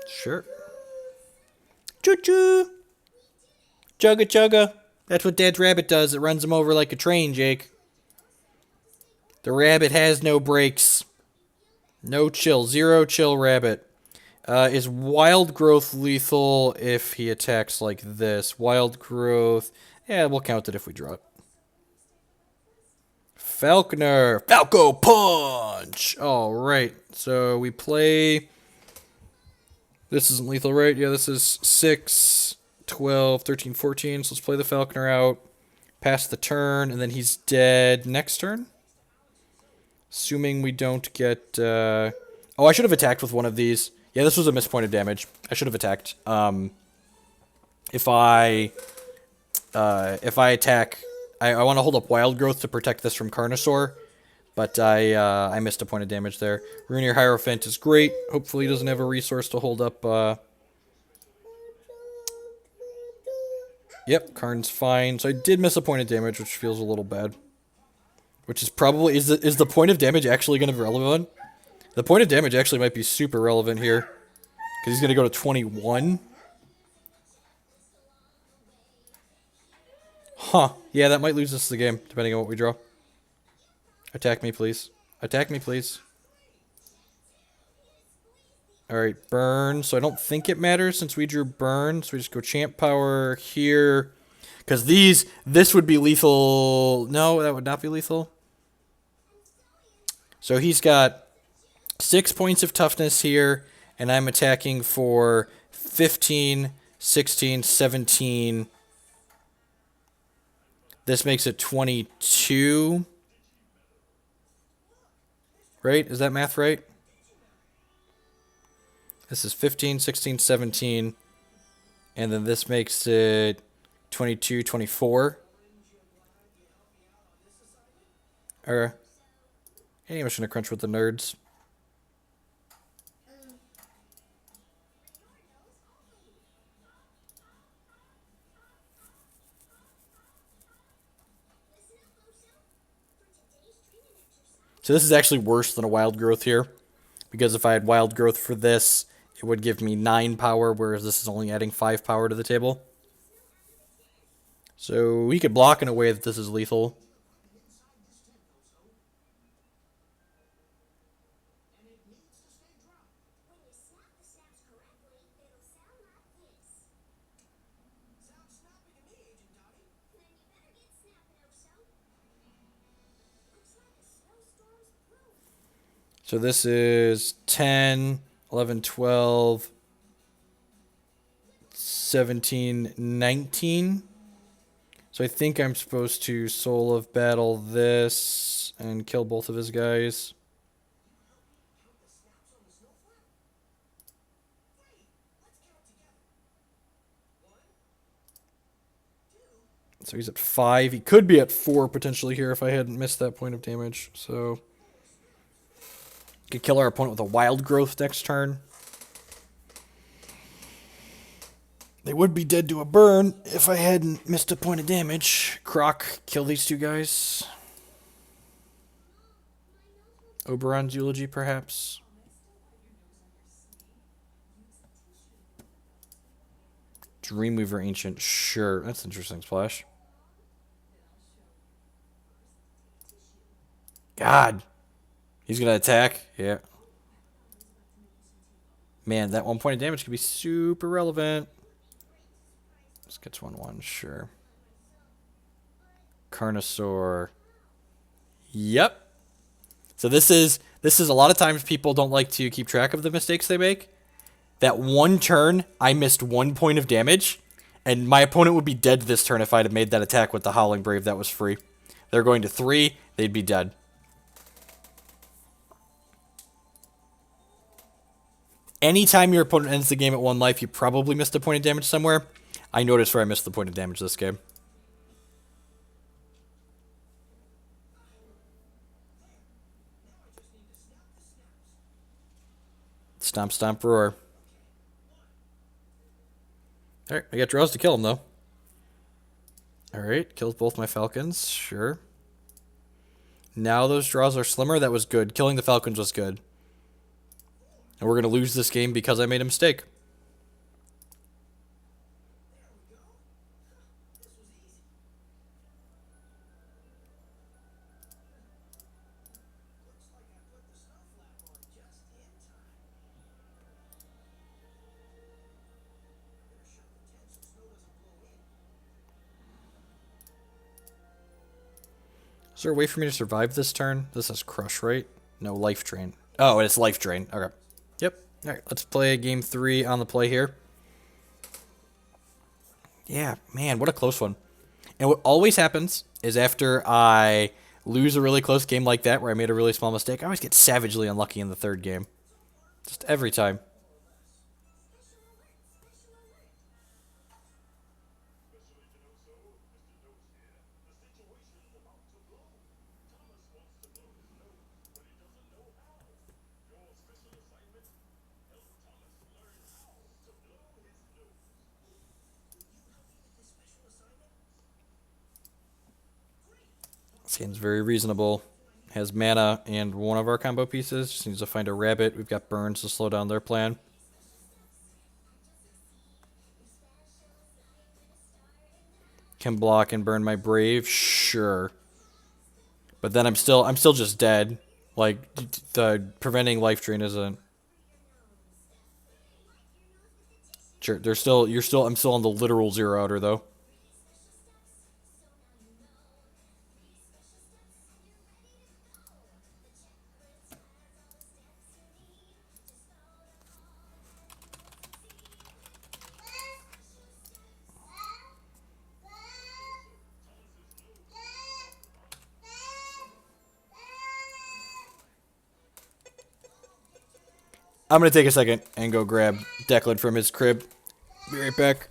Sure. Choo-choo! Chugga chugga. That's what Dad's rabbit does. It runs him over like a train, Jake. The rabbit has no brakes. No chill. 0 chill rabbit. Is Wild Growth lethal if he attacks like this? Wild Growth. Yeah, we'll count it if we draw it. Falconer. Falco Punch! Alright. So we play... This isn't lethal, right? Yeah, this is 6, 12, 13, 14. So let's play the Falconer out. pass the turn, and then he's dead next turn. Assuming we don't get... Oh, I should have attacked with one of these. Yeah, this was a missed point of damage. I should have attacked. If I attack... I want to hold up Wild Growth to protect this from Carnosaur, but I missed a point of damage there. Ruinier Hierophant is great. Hopefully he doesn't have a resource to hold up... Yep, Karn's fine. So I did miss a point of damage, which feels a little bad. Which is probably... Is the point of damage actually going to be relevant? The point of damage actually might be super relevant here. Because he's going to go to 21. Huh. Yeah, that might lose us the game, depending on what we draw. Attack me, please. Attack me, please. Alright, burn. So I don't think it matters since we drew burn. So we just go champ power here. Because this would be lethal. No, that would not be lethal. So he's got 6 points of toughness here. And I'm attacking for 15, 16, 17. This makes it 22. Right? Is that math right? This is 15, 16, 17. And then this makes it 22, 24. Or, hey, I'm just going to crunch with the nerds. So this is actually worse than a Wild Growth here. Because if I had Wild Growth for this, it would give me 9 power, whereas this is only adding 5 power to the table. So we could block in a way that this is lethal. So this is 10, 11, 12, 17, 19. So I think I'm supposed to Soul of Battle this and kill both of his guys. So he's at 5. He could be at 4 potentially here if I hadn't missed that point of damage. So could kill our opponent with a Wild Growth next turn. They would be dead to a burn if I hadn't missed a point of damage. Croc, kill these two guys. Oberon's Eulogy, perhaps. Dreamweaver Ancient, sure. That's interesting, Splash. God. He's going to attack. Yeah. Man, that 1 point of damage could be super relevant. Let's get 1/1, sure. Carnosaur. Yep. So this is a lot of times people don't like to keep track of the mistakes they make. That one turn, I missed 1 point of damage, and my opponent would be dead this turn if I'd have made that attack with the Howling Brave that was free. They're going to 3, they'd be dead. Anytime your opponent ends the game at 1 life, you probably missed a point of damage somewhere. I noticed where I missed the point of damage this game. Stomp, stomp, roar. Alright, I got draws to kill him, though. Alright, kills both my Falcons, sure. Now those draws are slimmer, that was good. Killing the Falcons was good. And we're going to lose this game because I made a mistake. Is there a way for me to survive this turn? This is Crush, right? No, Life Drain. Oh, it's Life Drain. Okay. Yep. Alright, let's play game 3 on the play here. Yeah, man, what a close one. And what always happens is after I lose a really close game like that, where I made a really small mistake, I always get savagely unlucky in the third game. Just every time. Seems very reasonable. Has mana and one of our combo pieces. Just needs to find a rabbit. We've got Burns to slow down their plan. Can block and burn my Brave, sure. But then I'm still just dead. Like the preventing life drain isn't. Sure, I'm still on the literal zero outer though. I'm gonna take a second and go grab Declan from his crib. Be right back.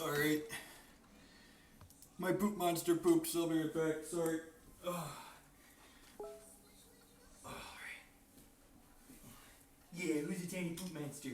Alright. My poop monster pooped, so I'll be right back. Sorry. Yeah, who's the tiny poop monster?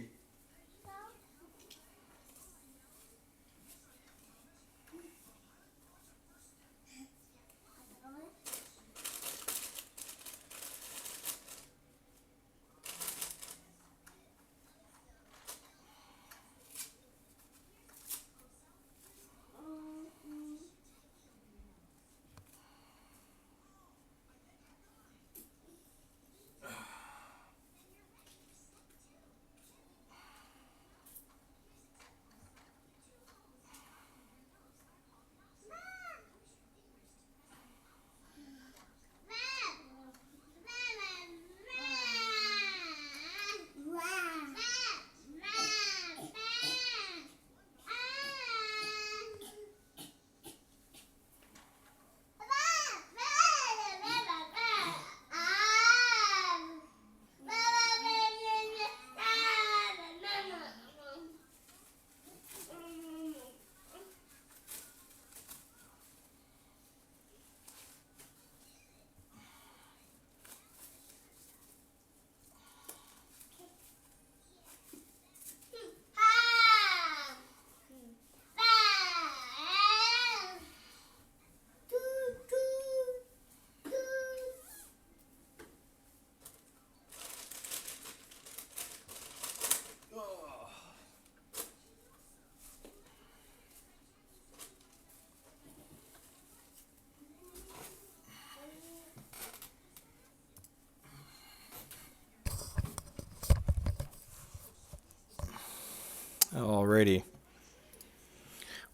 Alrighty.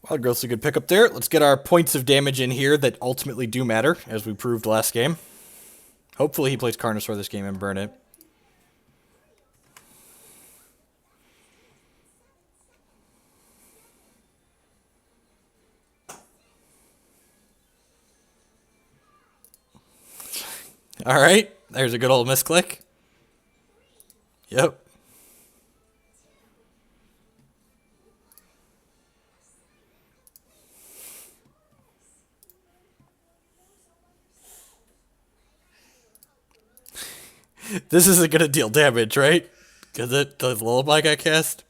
Wild Growth's a good pickup there. Let's get our points of damage in here that ultimately do matter, as we proved last game. Hopefully he plays Carnosaur this game and burn it. Alright, there's a good old misclick. Yep. This isn't gonna deal damage, right? Because the lullaby got cast.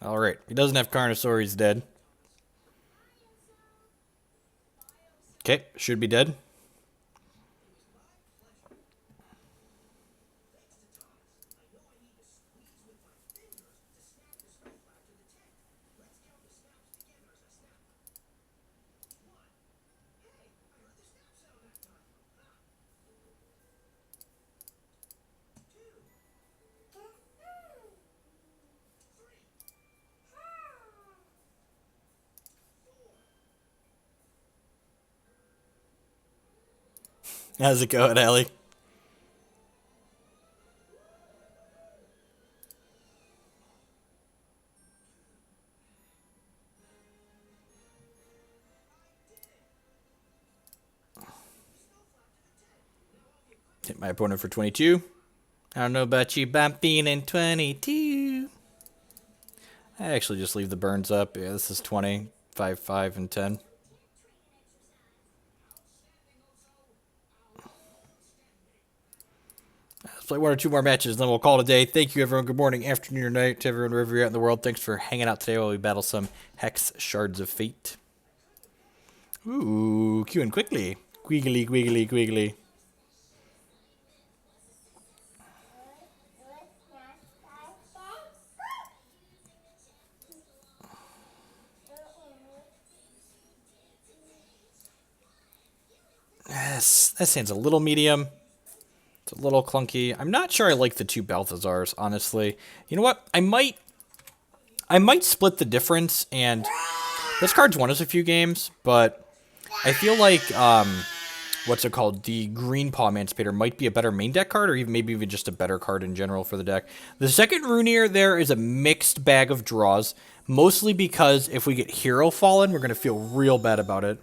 Alright, he doesn't have Carnosaur, he's dead. Okay, should be dead. How's it going, Ellie? Hit my opponent for 22. I don't know about you, but I'm feeling 22. I actually just leave the burns up. Yeah, this is 20, 5, 5, and 10. Let's play one or two more matches, then we'll call it a day. Thank you, everyone. Good morning, afternoon, or night to everyone wherever you're at in the world. Thanks for hanging out today while we battle some Hex Shards of Fate. Ooh, queuing quickly. Quiggly, quiggly, quiggly. Yes, that hand's a little medium. It's a little clunky. I'm not sure I like the two Balthazars, honestly. You know what? I might split the difference, and this card's won us a few games, but I feel like, what's it called? The Green Paw Emancipator might be a better main deck card, or even maybe even just a better card in general for the deck. The second Runeer there is a mixed bag of draws, mostly because if we get Hero Fallen, we're going to feel real bad about it.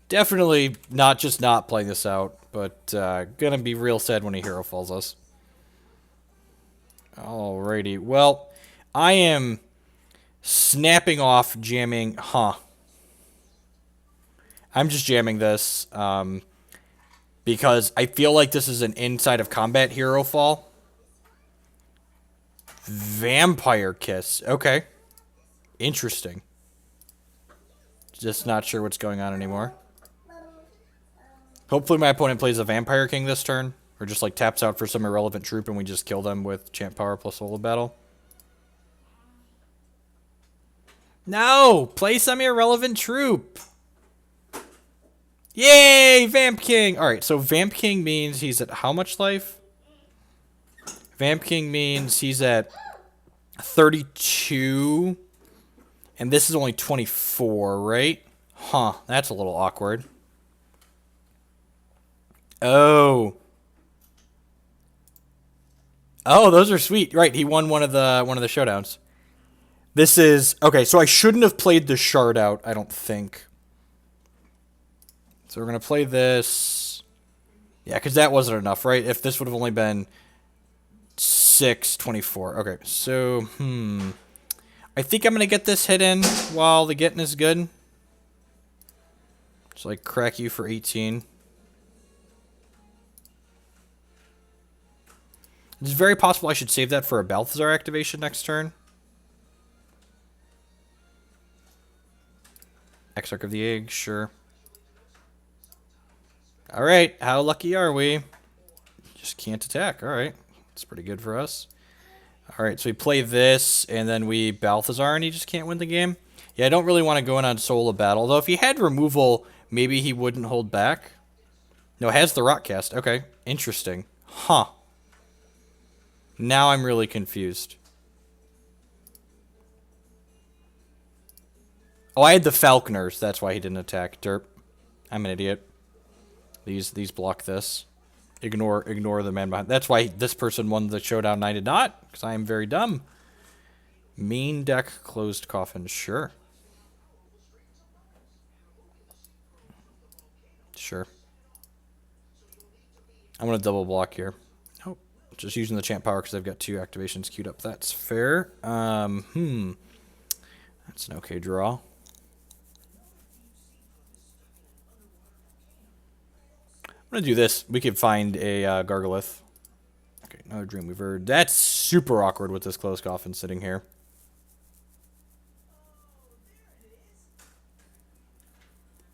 Definitely not just not playing this out, but gonna be real sad when a hero falls us. Alrighty, well, I am snapping off jamming, I'm just jamming this, because I feel like this is an inside of combat hero fall. Vampire Kiss, okay. Interesting. Just not sure what's going on anymore. Hopefully my opponent plays a Vampire King this turn. Or just like taps out for some irrelevant troop and we just kill them with Champ Power plus Solo Battle. No! Play some irrelevant troop! Yay! Vamp King! Alright, so Vamp King means he's at how much life? Vamp King means he's at 32. And this is only 24, right? Huh, that's a little awkward. Oh. Oh, those are sweet. Right, he won one of the showdowns. This is okay, so I shouldn't have played the shard out, I don't think. So we're gonna play this. Yeah, because that wasn't enough, right? If this would have only been 624. Okay, so I think I'm gonna get this hit in while the getting is good. Just like crack you for 18. It's very possible I should save that for a Balthazar activation next turn. Exarch of the Egg, sure. Alright, how lucky are we? Just can't attack, alright. That's pretty good for us. Alright, so we play this, and then we Balthazar, and he just can't win the game. Yeah, I don't really want to go in on solo battle, though if he had removal, maybe he wouldn't hold back. No, it has the Rotcast, okay. Interesting. Huh. Now I'm really confused. Oh, I had the Falconers. That's why he didn't attack. Derp. I'm an idiot. These block this. Ignore the man behind. That's why this person won the showdown and I did not, because I am very dumb. Main deck closed coffin, sure. Sure. I'm going to double block here. Oh, just using the champ power because I've got 2 activations queued up. That's fair. That's an okay draw. I'm going to do this. We could find a Gargolith. Okay, another Dreamweaver. That's super awkward with this closed coffin sitting here.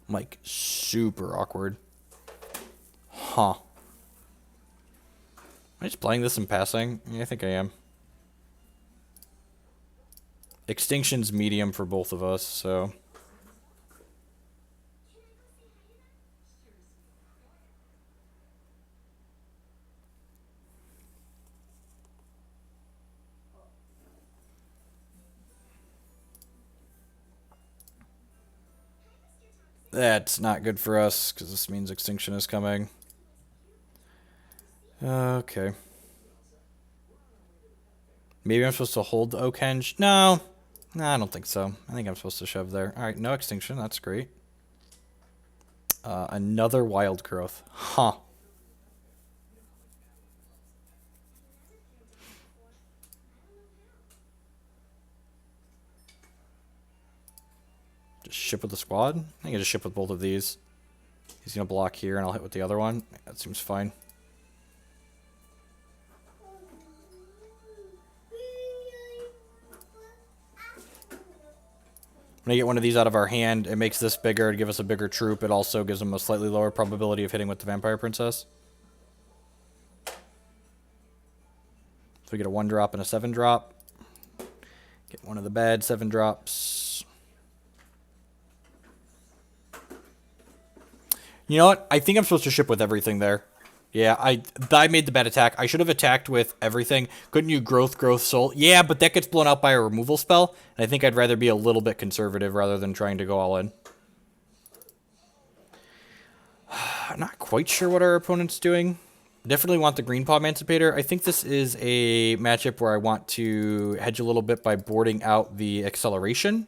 Like, super awkward. Huh. Am I just playing this and passing? Yeah, I think I am. Extinction's medium for both of us, so... That's not good for us, because this means Extinction is coming. Okay. Maybe I'm supposed to hold the Oakhenge? No. No, I don't think so. I think I'm supposed to shove there. Alright, no Extinction. That's great. Another Wild Growth. Huh. Just ship with the squad? I think I just ship with both of these. He's going to block here, and I'll hit with the other one. That seems fine. When I get one of these out of our hand, it makes this bigger to give us a bigger troop. It also gives them a slightly lower probability of hitting with the Vampire Princess. So we get a 1-drop and a 7-drop. Get one of the bad 7-drops. You know what? I think I'm supposed to ship with everything there. Yeah, I made the bad attack. I should have attacked with everything. Couldn't you growth, soul? Yeah, but that gets blown out by a removal spell. And I think I'd rather be a little bit conservative rather than trying to go all in. I'm not quite sure what our opponent's doing. Definitely want the Green Paw Emancipator. I think this is a matchup where I want to hedge a little bit by boarding out the acceleration.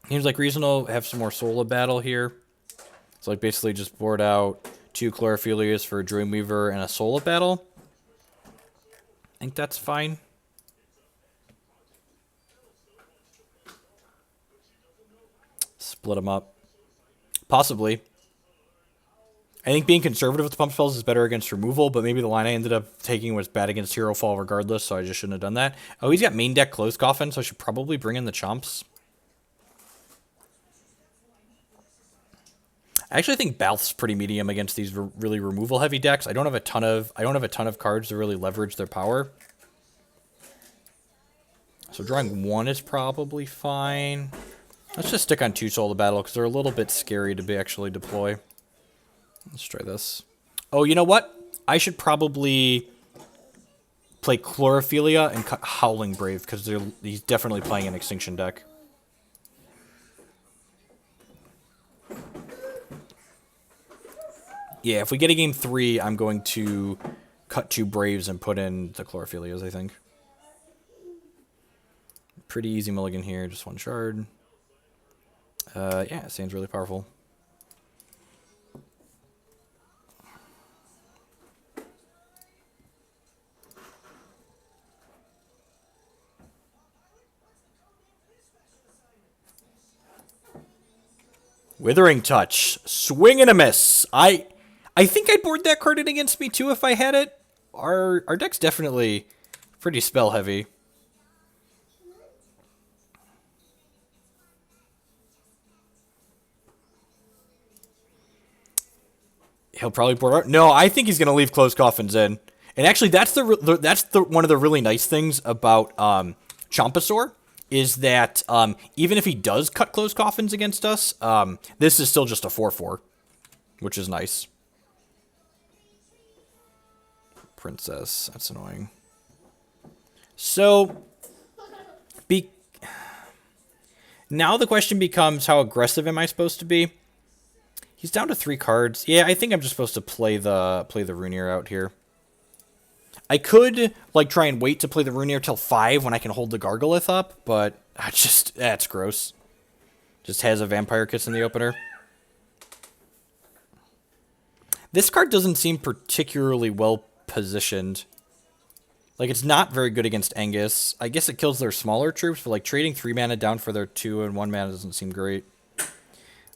Seems like reasonable. Have some more Soul of Battle here. So like basically just board out 2 Chlorophyllias for a Dreamweaver and a Soul of Battle. I think that's fine. Split them up. Possibly. I think being conservative with the pump spells is better against removal, but maybe the line I ended up taking was bad against Hero Fall regardless, so I just shouldn't have done that. Oh, he's got main deck Closed Coffin, so I should probably bring in the Chomps. I actually think Balth's pretty medium against these really removal heavy decks. I don't have a ton of cards to really leverage their power. So drawing 1 is probably fine. Let's just stick on 2 Soul of Battle because they're a little bit scary to actually deploy. Let's try this. Oh, you know what? I should probably play Chlorophilia and cut Howling Brave because he's definitely playing an Extinction deck. Yeah, if we get a game 3, I'm going to cut 2 Braves and put in the Chlorophyllias, I think. Pretty easy mulligan here, just 1 shard. Yeah, Sand's really powerful. Withering Touch. Swing and a miss. I think I'd board that card in against me too if I had it. Our deck's definitely pretty spell heavy. He'll probably board out. No, I think he's gonna leave Closed Coffins in. And actually, that's the one of the really nice things about Chompasaur is that even if he does cut Closed Coffins against us, this is still just a 4/4, which is nice. Princess, that's annoying. So, now the question becomes, how aggressive am I supposed to be? He's down to 3 cards. Yeah, I think I'm just supposed to play the Runier out here. I could, like, try and wait to play the Runier till 5 when I can hold the Gargolith up, but that's gross. Just has a Vampire Kiss in the opener. This card doesn't seem particularly well positioned. Like, it's not very good against Angus. I guess it kills their smaller troops, but, like, trading 3 mana down for their 2 and 1 mana doesn't seem great.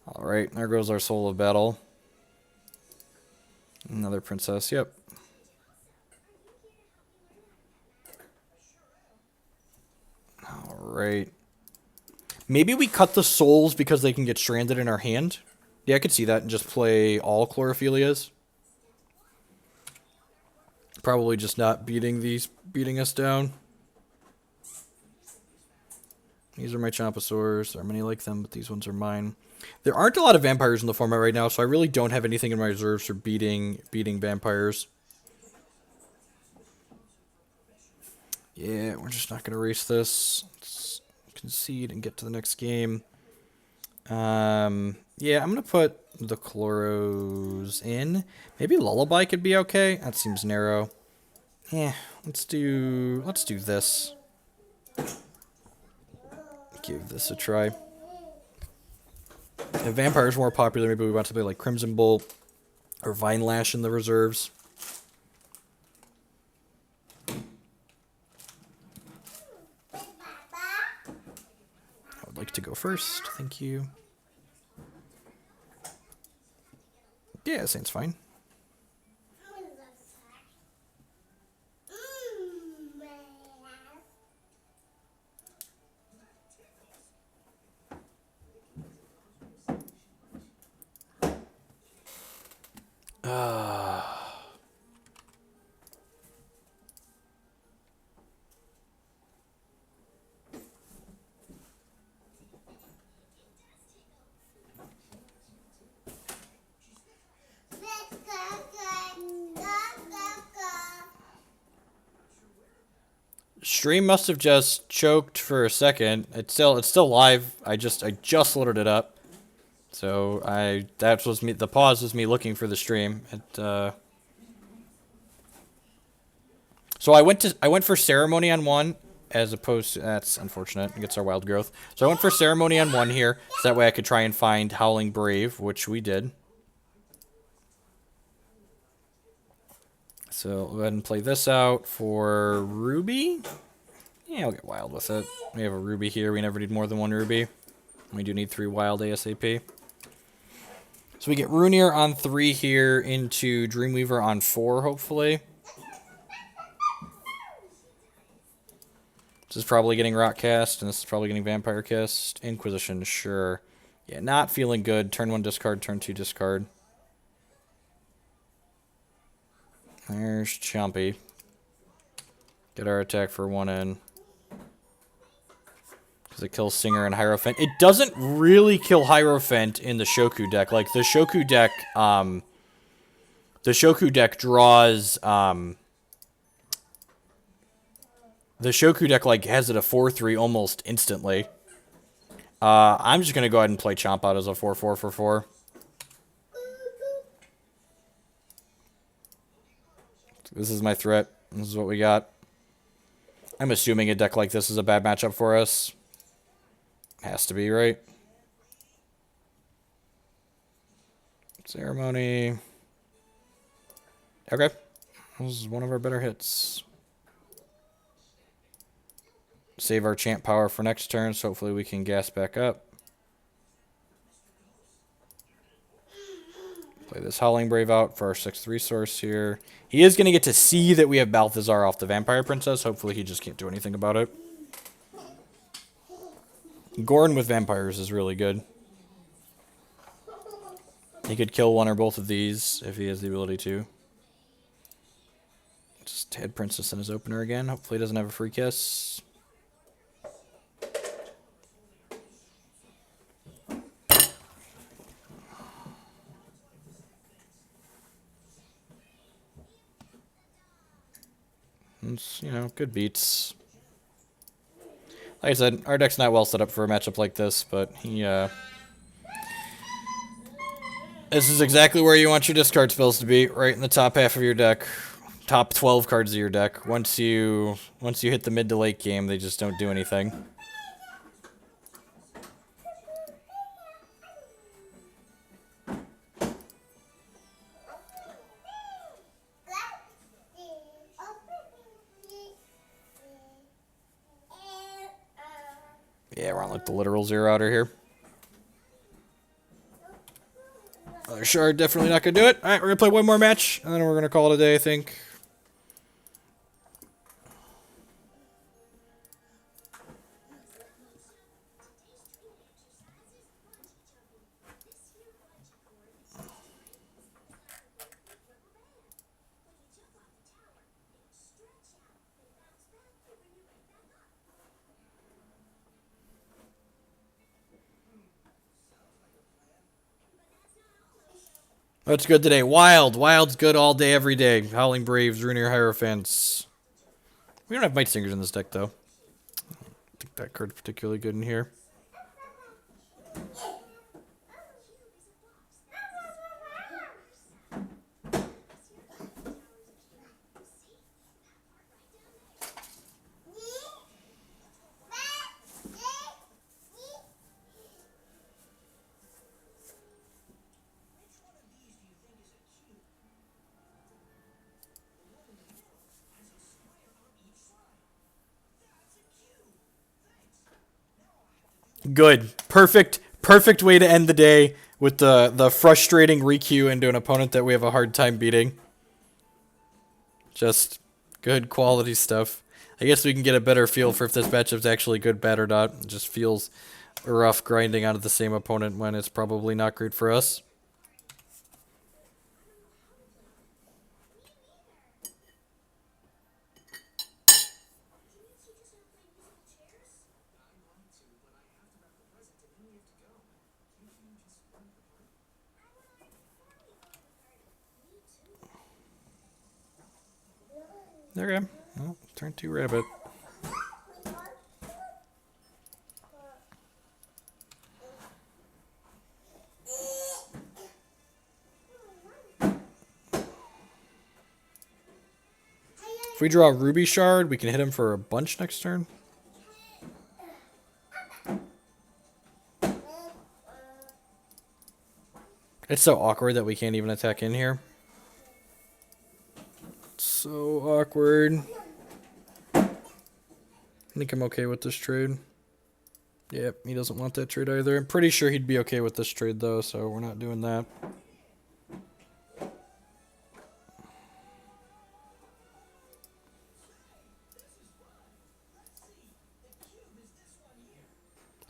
Alright, there goes our Soul of Battle. Another Princess, yep. Alright. Maybe we cut the souls because they can get stranded in our hand. Yeah, I could see that and just play all Chlorophyllias. Probably just not beating us down. These are my Chompasaurs. There are many like them, but these ones are mine. There aren't a lot of vampires in the format right now, so I really don't have anything in my reserves for beating vampires. Yeah, we're just not going to race this. Let's concede and get to the next game. Yeah, I'm going to put the Chloros in. Maybe Lullaby could be okay. That seems narrow. Yeah, let's do this. Give this a try. If Vampire's more popular, maybe we want to play like Crimson Bolt or Vine Lash in the reserves. I would like to go first. Thank you. Yeah, Saint's fine. Stream must have just choked for a second. It's still live. I just loaded it up. So that was me. The pause was me looking for the stream. So I went for Ceremony on 1 as opposed to, that's unfortunate. It gets our Wild Growth. So I went for Ceremony on 1 here, so that way I could try and find Howling Brave, which we did. So we'll go ahead and play this out for Ruby. Yeah, I'll get wild with it. We have a Ruby here. We never need more than 1 Ruby. We do need 3 wild ASAP. So we get Runier on 3 here into Dreamweaver on 4, hopefully. This is probably getting Rockcast, and this is probably getting Vampire Kissed. Inquisition, sure. Yeah, not feeling good. Turn 1 discard, turn 2 discard. There's Chompy. Get our attack for 1 in. Because it kills Singer and Hierophant. It doesn't really kill Hierophant in the Shoku deck. Like, the Shoku deck draws, the Shoku deck, like, has it a 4-3 almost instantly. I'm just going to go ahead and play Chomp out as a 4-4 for 4. This is my threat. This is what we got. I'm assuming a deck like this is a bad matchup for us. Has to be, right? Ceremony. Okay. This is one of our better hits. Save our Champ power for next turn, so hopefully we can gas back up. Play this Howling Brave out for our 6th resource here. He is going to get to see that we have Balthazar off the Vampire Princess. Hopefully he just can't do anything about it. Gorn with vampires is really good. He could kill 1 or both of these if he has the ability to. Just head Princess in his opener again. Hopefully he doesn't have a free kiss. It's, you know, good beats. Like I said, our deck's not well set up for a matchup like this, but he This is exactly where you want your discard spells to be, right in the top half of your deck. Top 12 cards of your deck. Once you hit the mid to late game, they just don't do anything. Yeah, we're on like the literal zero outer here. Another shard, definitely not gonna do it. Alright, we're gonna play one more match, and then we're gonna call it a day, I think. What's good today? Wild. Wild's good all day, every day. Howling Braves, Runir Hierophants. We don't have Might Singers in this deck, though. I don't think that card's particularly good in here. Good. Perfect way to end the day with the frustrating Riku into an opponent that we have a hard time beating. Just good quality stuff. I guess we can get a better feel for if this matchup's actually good, bad, or not. It just feels rough grinding onto the same opponent when it's probably not great for us. Okay. Well, turn 2 rabbit. If we draw a Ruby Shard, we can hit him for a bunch next turn. It's so awkward that we can't even attack in here. So awkward. I think I'm okay with this trade. Yep, he doesn't want that trade either. I'm pretty sure he'd be okay with this trade, though, so we're not doing that.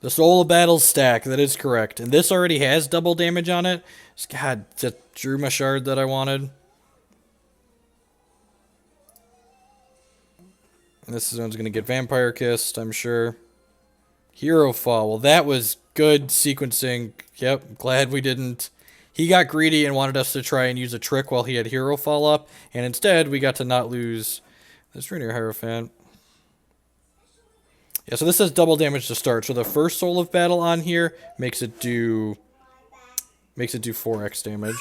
The Soul of Battle stack, that is correct. And this already has double damage on it. God, that drew my shard that I wanted. And this one's going to get Vampire Kissed, I'm sure. Hero Fall. Well, that was good sequencing. Yep, glad we didn't. He got greedy and wanted us to try and use a trick while he had Hero Fall up. And instead, we got to not lose this Runir Hierophant. Yeah, so this has double damage to start. So the first Soul of Battle on here makes it do 4x damage.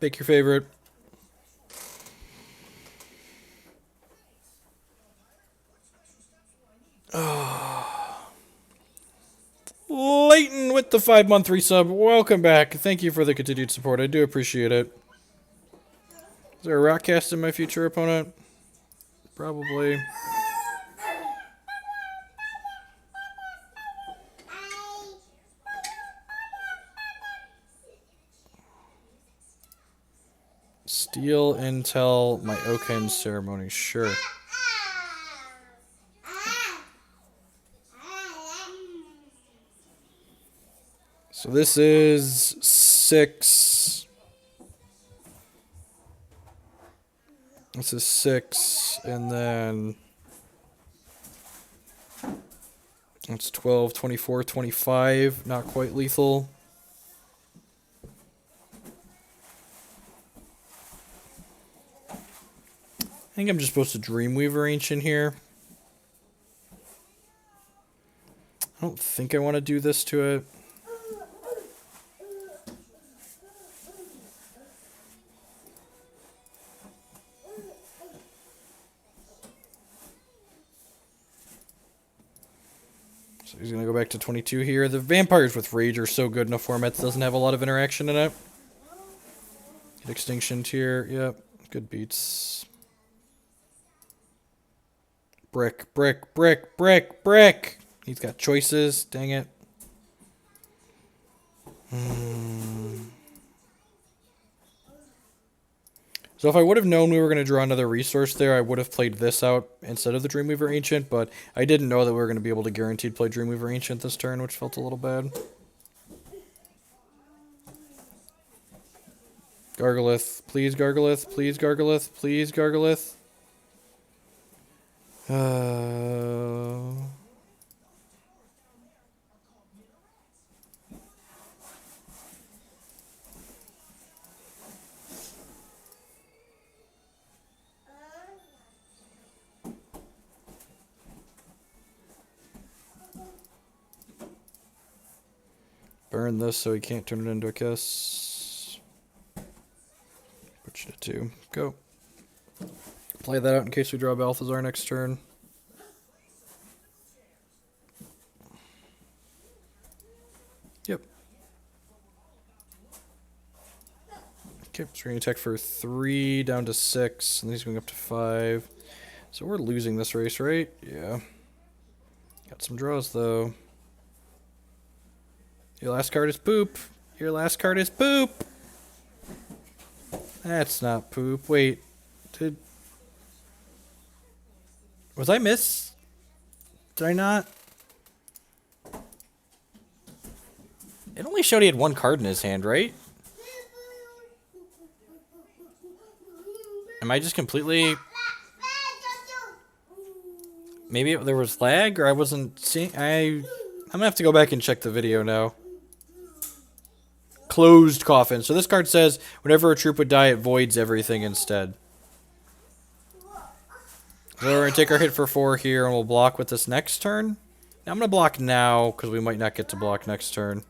Pick your favorite. Leighton with the 5-month resub. Welcome back. Thank you for the continued support. I do appreciate it. Is there a Rockcast in my future opponent? Probably. Steal Intel, my Oaken ceremony. Sure. So this is 6. This is 6, and then it's 12, 24, 25. Not quite lethal. think I'm just supposed to Dreamweaver Ancient here. I don't think I want to do this to it. So he's going to go back to 22 here. The vampires with Rage are so good in a format that doesn't have a lot of interaction in it. Get Extinction here. Yep. Good beats. Brick, brick, brick, brick, brick. He's got choices. Dang it. So if I would have known we were going to draw another resource there, I would have played this out instead of the Dreamweaver Ancient, but I didn't know that we were going to be able to guaranteed play Dreamweaver Ancient this turn, which felt a little bad. Gargalith. Please, Gargalith. Please, Gargalith. Please, Gargalith. Burn this so he can't turn it into a kiss. Put you to 2. Go. Play that out in case we draw Balthazar next turn. Yep. Okay, so we're going to attack for 3 down to 6, and he's going up to 5. So we're losing this race, right? Yeah. Got some draws, though. Your last card is poop. Your last card is poop. That's not poop. Wait. Was I miss? Did I not? It only showed he had 1 card in his hand, right? Am I just completely... Maybe there was lag, or I wasn't seeing... I'm gonna have to go back and check the video now. Closed coffin. So this card says, whenever a troop would die, it voids everything instead. So we're going to take our hit for 4 here, and we'll block with this next turn. Now I'm going to block now, because we might not get to block next turn.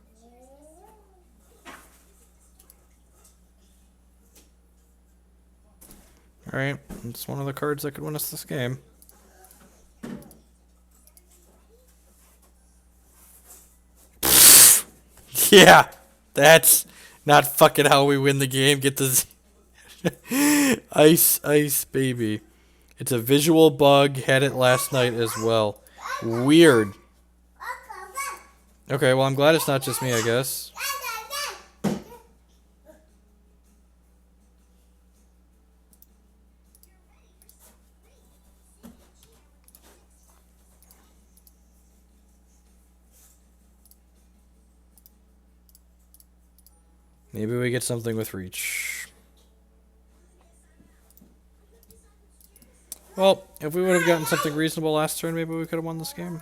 Alright, it's one of the cards that could win us this game. Yeah, that's not fucking how we win the game. Get this ice, baby. It's a visual bug. Had it last night as well. Weird. Okay, well, I'm glad it's not just me, I guess. Maybe we get something with reach. Well, if we would have gotten something reasonable last turn, maybe we could have won this game.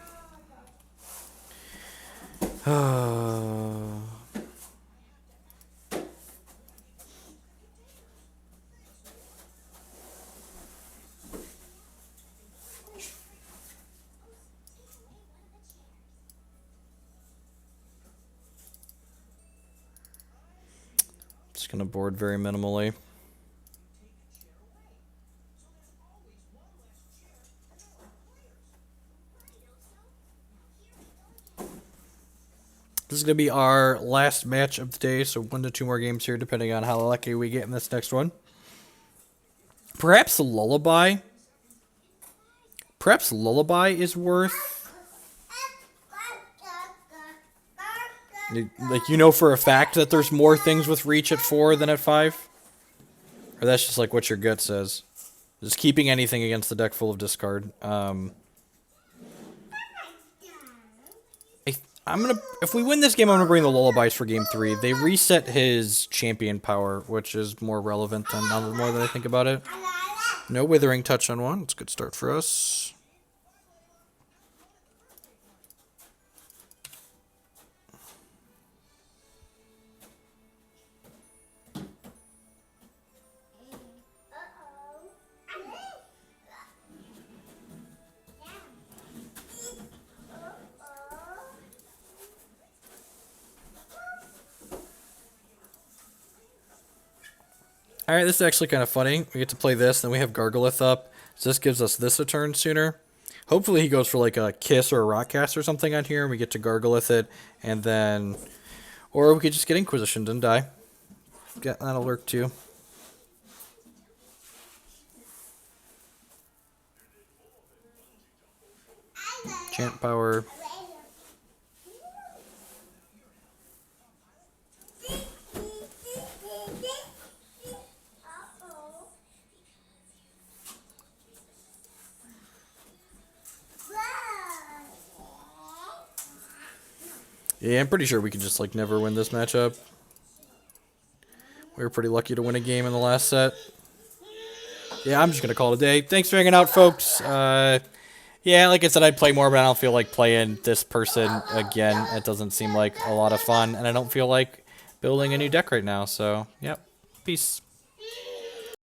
Just gonna board very minimally. This is going to be our last match of the day, so 1 to 2 more games here, depending on how lucky we get in this next one. Perhaps Lullaby. Perhaps Lullaby is worth... Like, you know for a fact that there's more things with reach at 4 than at 5? Or that's just like what your gut says? Just keeping anything against the deck full of discard. If we win this game, I'm gonna bring the Lullabies for game 3. They reset his champion power, which is more relevant than more than I think about it. No Withering Touch on 1. It's a good start for us. Alright, this is actually kind of funny. We get to play this, then we have Gargolith up. So this gives us this a turn sooner. Hopefully he goes for like a Kiss or a Rock Cast or something on here, and we get to Gargolith it, and then... Or we could just get Inquisitioned and die. Yeah, that'll work too. Chant Power. Yeah, I'm pretty sure we could just, like, never win this matchup. We were pretty lucky to win a game in the last set. Yeah, I'm just going to call it a day. Thanks for hanging out, folks. Yeah, like I said, I'd play more, but I don't feel like playing this person again. It doesn't seem like a lot of fun, and I don't feel like building a new deck right now. So, yep. Peace.